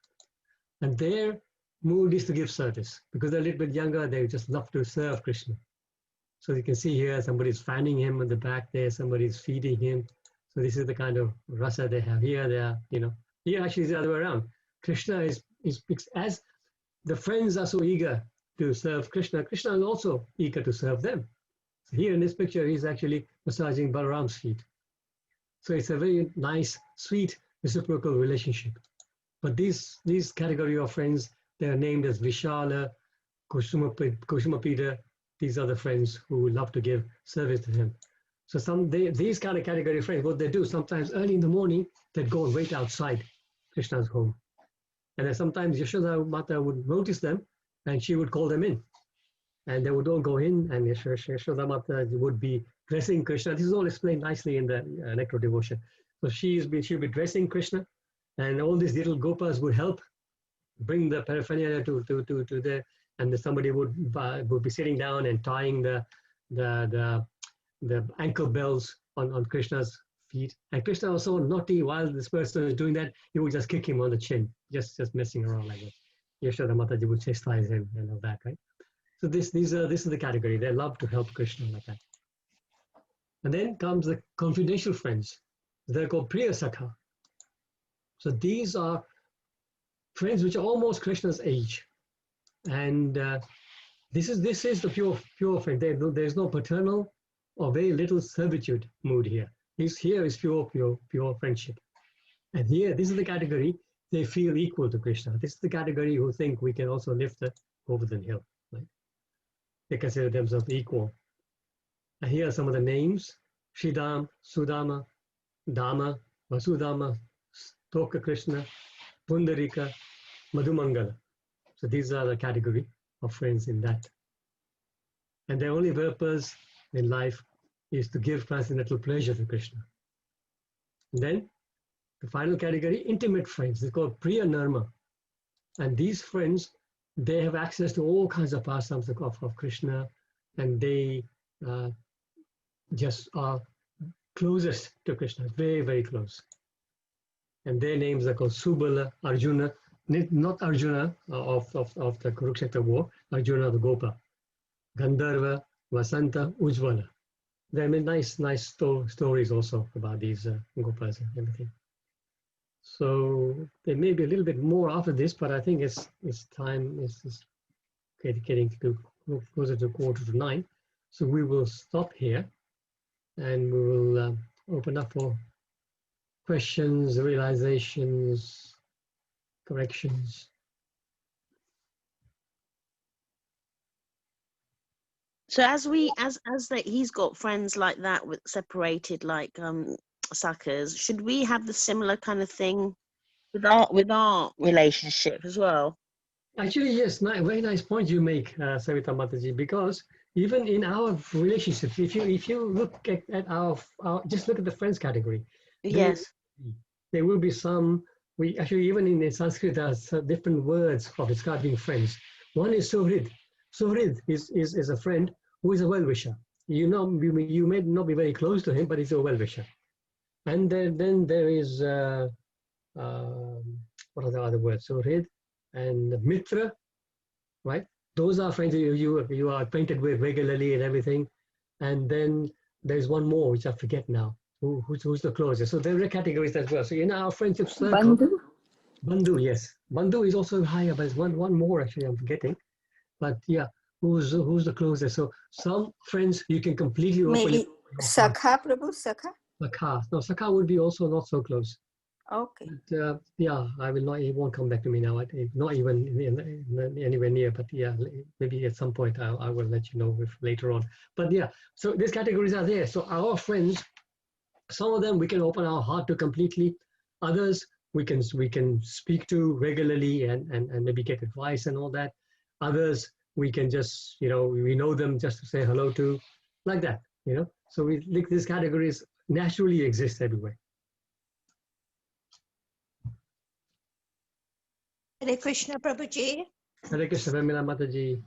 And their mood is to give service. Because they're a little bit younger, they just love to serve Krishna. So you can see here, somebody's fanning him on the back there, somebody's feeding him. So this is the kind of rasa they have. Here they are, here actually is the other way around. Krishna is as the friends are so eager to serve Krishna, Krishna is also eager to serve them. So here in this picture, he's actually massaging Balaram's feet. So it's a very nice, sweet, reciprocal relationship. But these category of friends, they are named as Vishala, Kushumapita. These are the friends who love to give service to him. So these kind of category of friends, what they do, sometimes early in the morning, they'd go and wait outside Krishna's home. And then sometimes Yashoda Mata would notice them, and she would call them in. And they would all go in, and Yashoda Mata would be dressing Krishna. This is all explained nicely in the Nectar Devotion. So she'd be dressing Krishna, and all these little gopas would help bring the paraphernalia to there, and then somebody would be sitting down and tying the ankle bells on Krishna's feet. And Krishna was so naughty while this person is doing that, he would just kick him on the chin, just messing around like that. Yashoda Mataji would chastise him and all that, right? So this is the category. They love to help Krishna like that. And then comes the confidential friends. They're called Priya Sakha. So these are friends which are almost Krishna's age. And this is the pure friend. There's no paternal or very little servitude mood here. Here is pure friendship. And here, this is the category they feel equal to Krishna. This is the category who think we can also lift the Govardhan hill. Right? They consider themselves equal. And here are some of the names: Sridham, Sudama, Dama, Vasudama, Stoka Krishna, Pundarika, Madhumangala. So these are the category of friends in that. And their only purpose in life is to give transcendental pleasure to Krishna. And then the final category, intimate friends. They're called Priya Narma. And these friends, they have access to all kinds of pastimes of Krishna, and they just are closest to Krishna, very, very close. And their names are called Subala, Arjuna, not Arjuna of the Kurukshetra war, Arjuna the Gopa, Gandharva, Vasanta, Ujvala. There are nice stories also about these Gopas and everything. So there may be a little bit more after this, but I think it's time is getting to closer to 8:45. So we will stop here, and we will open up for questions, realizations, corrections. So he's got friends like that with separated like suckers, should we have the similar kind of thing with our relationship as well? Actually, yes, very nice point you make, Savita Mataji, because even in our relationships, if you look at our just look at the friends category. Yes. There will be some, we actually, even in Sanskrit, there's different words for describing friends. One is Suhrid. Suhrid is a friend who is a well-wisher. You know, you may not be very close to him, but he's a well-wisher. And then there is, what are the other words? Suhrid and Mitra, right? Those are friends you are acquainted with regularly and everything. And then there's one more, which I forget now. Who's the closest? So there are categories as well. So in our friendship circle, Bandhu, yes, Bandhu is also higher, but there's one more actually I'm forgetting. But yeah, who's the closest? So some friends you can completely open. Maybe Sakha, Prabhu, Sakha. Sakha, no, Sakha would be also not so close. Okay. But, yeah, I will not. It won't come back to me now. Not even anywhere near. But yeah, maybe at some point I will let you know if later on. But yeah, so these categories are there. So our friends. Some of them we can open our heart to completely. Others we can speak to regularly and maybe get advice and all that. Others we can just, we know them just to say hello to, like that, So these categories naturally exist everywhere. Hare Krishna, Prabhuji. Hare Krishna, Vamila Mataji.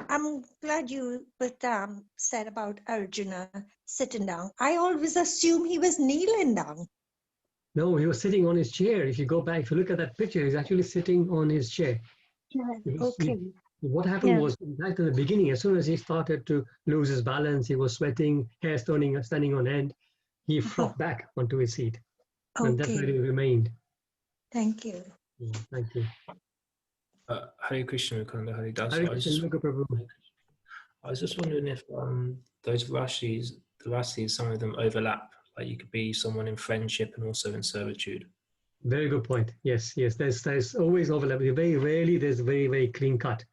I'm glad you said about Arjuna sitting down. I always assume he was kneeling down. No, he was sitting on his chair. If you go back, if you look at that picture, he's actually sitting on his chair. Okay. What happened was, back in the beginning, as soon as he started to lose his balance, he was sweating, hair standing on end, he flopped back onto his seat. Okay. And that's where he remained. Thank you. Yeah, thank you. Hare Krishna, Mukunda, Hare Das. Hare Krishna, I was just wondering if those Rasis, some of them overlap. Like you could be someone in friendship and also in servitude. Very good point. Yes. There's always overlap. Very rarely there's very, very clean cut.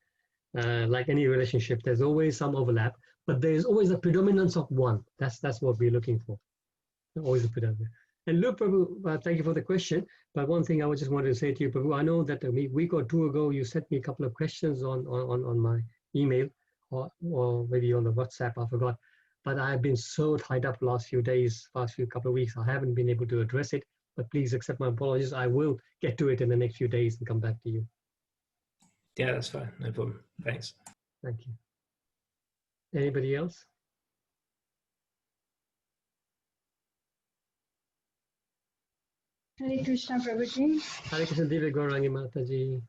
Like any relationship, there's always some overlap, but there's always a predominance of one. That's what we're looking for. Always a predominance. And look, Prabhu, thank you for the question. But one thing I just wanted to say to you, Prabhu, I know that a week or two ago you sent me a couple of questions on my email or maybe on the WhatsApp, I forgot. But I've been so tied up last few couple of weeks, I haven't been able to address it. But please accept my apologies. I will get to it in the next few days and come back to you. Yeah, that's fine. No problem. Thanks. Thank you. Anybody else? Hare Krishna, Prabhuji. Hare Krishna, Divya Gaurangi Mataji.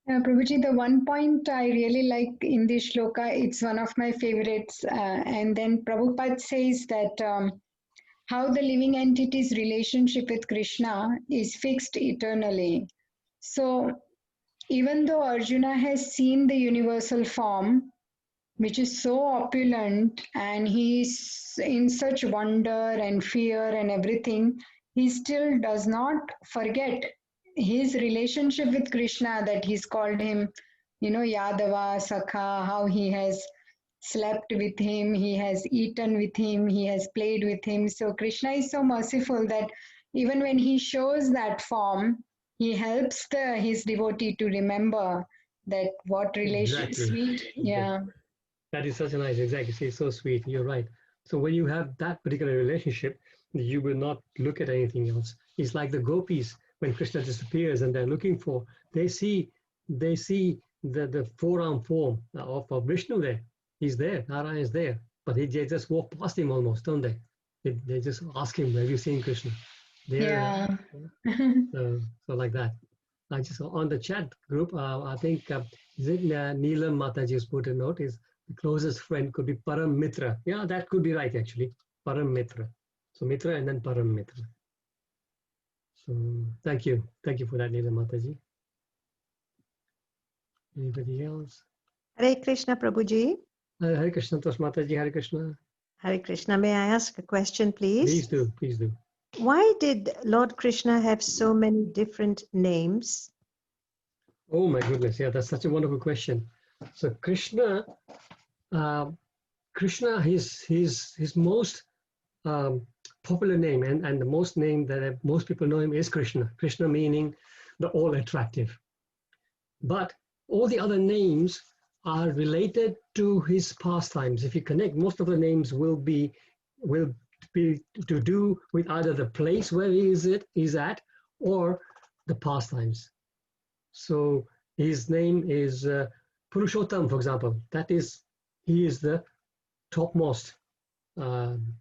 Prabhuji, the one point I really like in this shloka, it's one of my favorites. And then Prabhupada says that how the living entity's relationship with Krishna is fixed eternally. So even though Arjuna has seen the universal form, which is so opulent, and he's in such wonder and fear and everything, he still does not forget his relationship with Krishna, that he's called him, Yadava, Sakha, how he has slept with him, he has eaten with him, he has played with him. So Krishna is so merciful that even when he shows that form, he helps his devotee to remember that what relation, Exactly. sweet, yeah. That is such a nice, exactly. It's so sweet. You're right. So when you have that particular relationship, you will not look at anything else. It's like the gopis when Krishna disappears and they're looking for. They see the four-arm form of Vishnu there. He's there. Narayana is there, but they just walk past him almost, don't they? They just ask him, "Have you seen Krishna?" Yeah. So like that. I just on the chat group. I think is it Neelam Mataji's put a note is the closest friend could be Param Mitra. Yeah, that could be right actually. Param Mitra. So Mitra and then Param Mitra. So thank you for that, Neelam Mataji. Anybody else? Hare Krishna, Prabhuji. Hare Krishna, Tosh Mataji. Hare Krishna. Hare Krishna. May I ask a question, please? Please do. Please do. Why did Lord Krishna have so many different names? Oh my goodness, yeah, that's such a wonderful question. So Krishna, his most popular name and the most name that most people know him is Krishna. Krishna meaning the all attractive. But all the other names are related to his pastimes. If you connect, most of the names will be to do with either the place where he is at or the pastimes. So his name is Purushottam, for example. That is, he is the topmost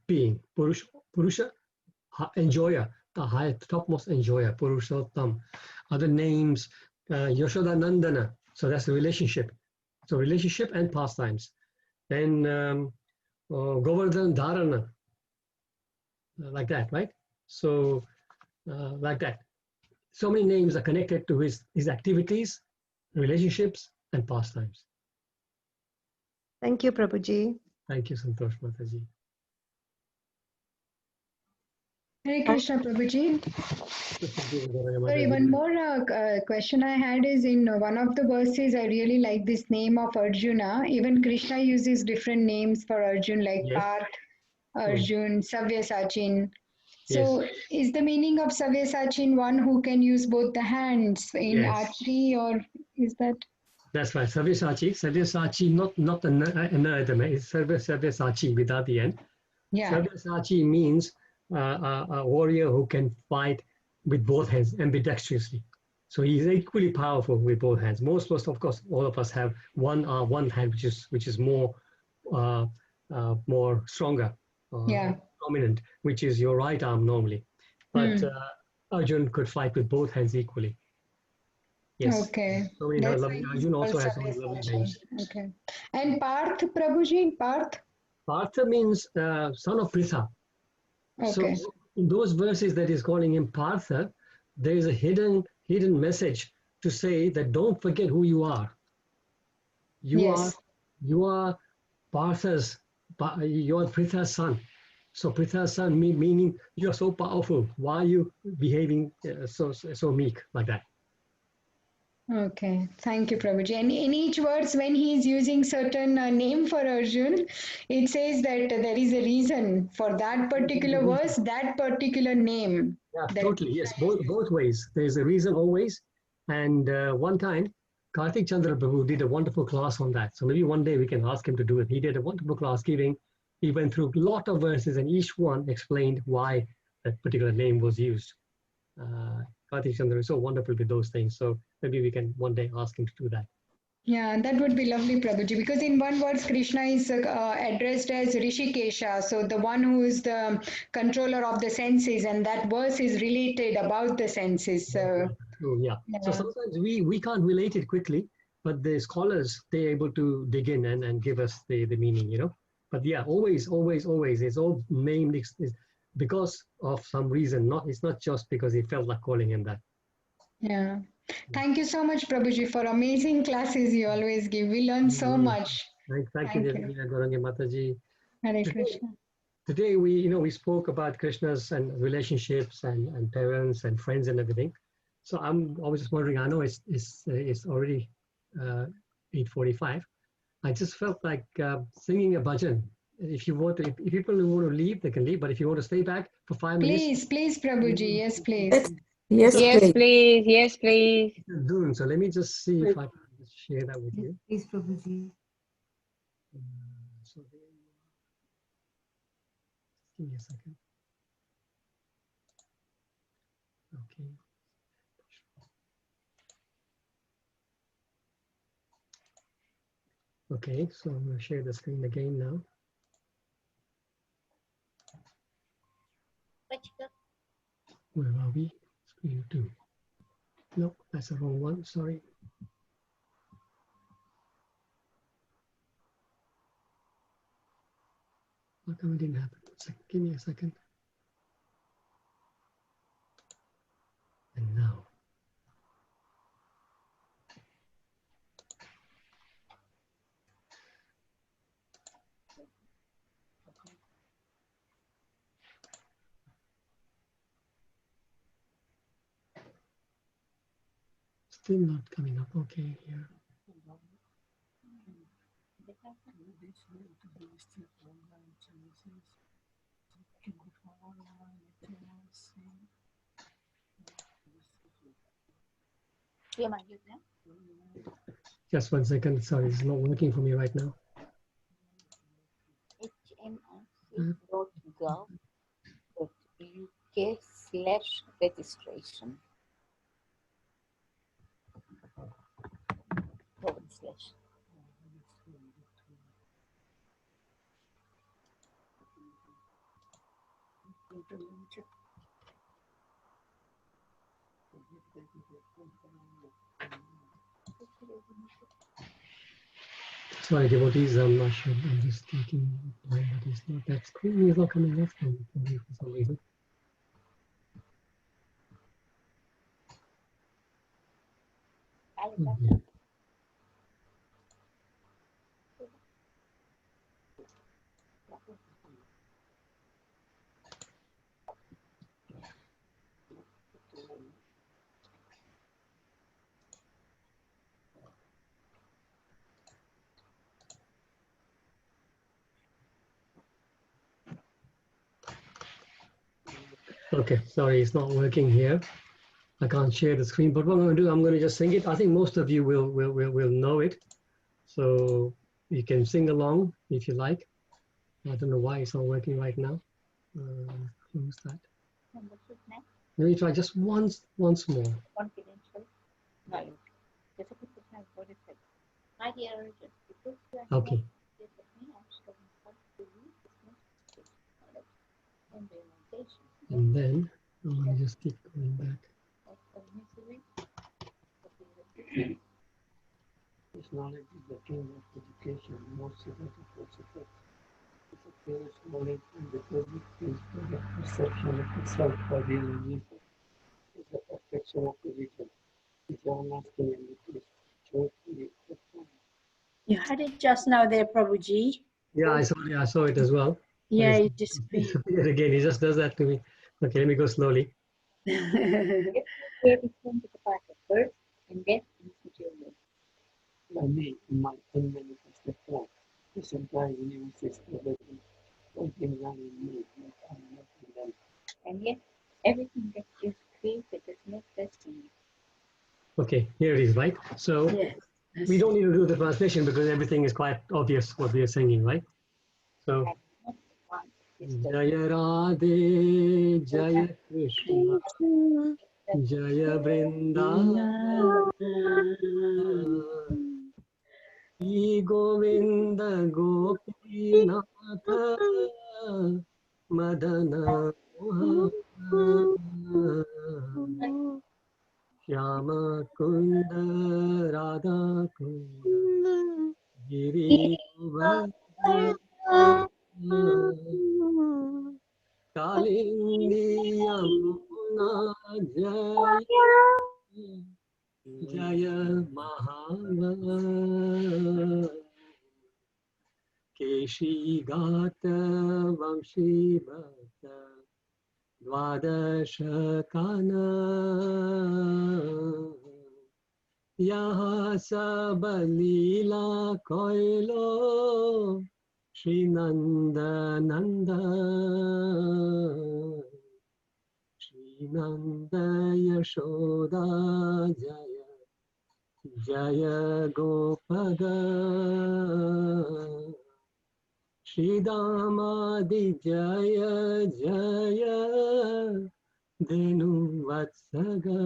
being. Purusha, enjoyer, the high, topmost enjoyer, Purushottam. Other names, Yashoda Nandana. So that's the relationship. So relationship and pastimes. Then Govardhan Dharana, like that, right? So like that. So many names are connected to his activities, relationships, and pastimes. Thank you, Prabhuji. Thank you, Santosh Mataji. Hare Krishna, Prabhuji. Sorry, one more question I had is in one of the verses, I really like this name of Arjuna. Even Krishna uses different names for Arjun, like Parth, Arjun, Savyasachin. So is the meaning of Savyasachin one who can use both the hands in archery, or is that? That's right, Sabyasachi, not another, it's Sabyasachi without the end. Yeah. Sabyasachi means a warrior who can fight with both hands ambidextrously. So he's equally powerful with both hands. Most, of course, all of us have one hand which is more stronger, dominant, which is your right arm normally. But Arjun could fight with both hands equally. Yes. Okay. So Arjun also has some lovely names. Okay. And Parth, Prabhuji, Parth? Partha means son of Pritha. Okay. So in those verses that is calling him Partha, there is a hidden message to say that don't forget who you are. You are Partha's, you are Pritha's son. So Pritha's son meaning you are so powerful. Why are you behaving so meek like that? Okay, thank you, Prabhuji. And in each verse, when he is using certain name for Arjun, it says that there is a reason for that particular verse, that particular name. Yeah, totally. Yes, both ways. There is a reason always. And one time, Karthik Chandra Prabhu did a wonderful class on that. So maybe one day we can ask him to do it. He did a wonderful class he went through a lot of verses and each one explained why that particular name was used. Karthik Chandra is so wonderful with those things. So maybe we can one day ask him to do that. Yeah, that would be lovely, Prabhuji, because in one verse, Krishna is addressed as Rishikesha, so the one who is the controller of the senses, and that verse is related about the senses. So, yeah. So sometimes we can't relate it quickly, but the scholars, they're able to dig in and give us the meaning, you know. But yeah, always, it's all named because of some reason. It's not just because he felt like calling him that. Yeah. Thank you so much, Prabhuji, for amazing classes you always give. We learn so much. Thank you, Gauranga Mataji. Hare Krishna. today we spoke about Krishna's and relationships and parents and friends and everything. So I was just wondering. I know it's already 8:45. I just felt like singing a bhajan. If you want to, if people who want to leave, they can leave. But if you want to stay back for 5 minutes, Please, Prabhuji, yes, please. Yes, please. Yes, please. Doing so. Let me just see if I can just share that with you. Please, Prabhuji. So there you are. Just give me a second. Okay. Okay, so I'm going to share the screen again now. Where are we? Screen 2. Nope, that's the wrong one. Sorry. How come it didn't happen? Give me a second. And now. Still not coming up. Okay, here. Just 1 second. Sorry, it's not working for me right now. hmrc.gov.uk/registration. // Sorry, devotees, I'm not sure. I'm just thinking why that is not. That screen is not coming up for me for some reason. Oh, yeah. Okay, sorry, it's not working here. I can't share the screen, but what I'm going to do, I'm going to just sing it. I think most of you will know it, so you can sing along if you like. I don't know why it's not working right now. Close that. Let me try just once more. Confidential knowledge. My dear Arjun, because you are Okay. here with me, I'm showing how to use this knowledge and realization. And then I'm going to just keep going back. This knowledge is the king of education, most secret of secrets. It's a clearest knowledge and the perfect is the perception of the self by the universe. It's the perfection of the religion. It's everlasting and it is joyfully profound. You had it just now there, Prabhuji. Yeah, I saw it as well. Yeah, It it disappeared. again, he just does that to me. Okay, let me go slowly. Here we come to the part of birth and death in this material. By me, in my unmanifested form, this entire universe is already working on in me, but I'm not in them. And yet, everything that is created is not destiny. Okay, here it is, right? So we don't need to do the translation because everything is quite obvious what we are singing, right? So Jaya Radhe, Jaya Krishna, Jaya Vrindavan, Shri Govinda Gopinatha, Madana Shyama Kunda Radha Kunda Giri Govardhana Kalindi Yamuna Jaya Jaya Mahava Keshi Gata Vamshi Bhakta Dvadasha Kana Yaha Sabalila Koilo Shri Nanda Nanda Shri Nanda Yashoda Jaya Jaya Gopada Shri Damadi Jaya Jaya Denu Vatsaga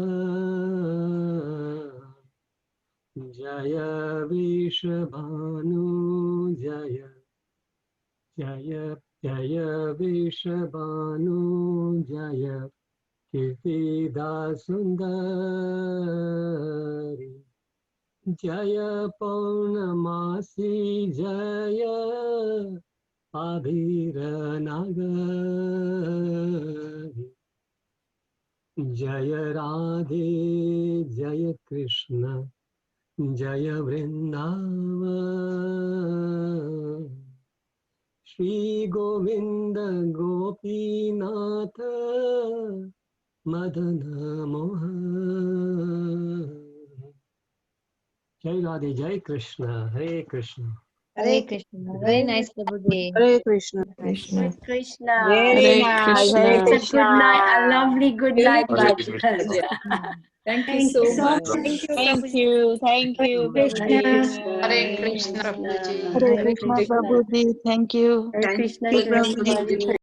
Jaya Vishabhanu Jaya Jaya Jaya Vishabhanu Jaya Kirtida Sundari Jaya Paurnamasi Jaya Abhira Nagari Jaya Radhe Jaya Krishna Jaya Vrindavan Shri Govinda Gopinatha Madana Mohan Jai Radhe Jai Krishna Hare Krishna Hare Krishna. Very nice, Prabhuji. Hare Krishna. Hare Krishna. Very nice. Hare It's a good night, a Krishna. lovely good night message. Thank you Thank so you so much. much. Thank you, Thank Prabhuji. you. Thank you, Hare Prabhuji. Krishna. Hare Krishna, Prabhuji. Hare Hare Krishna, Krishna. Prabhuji. Thank you. Hare Thank Krishna you, to Prabhuji. everybody.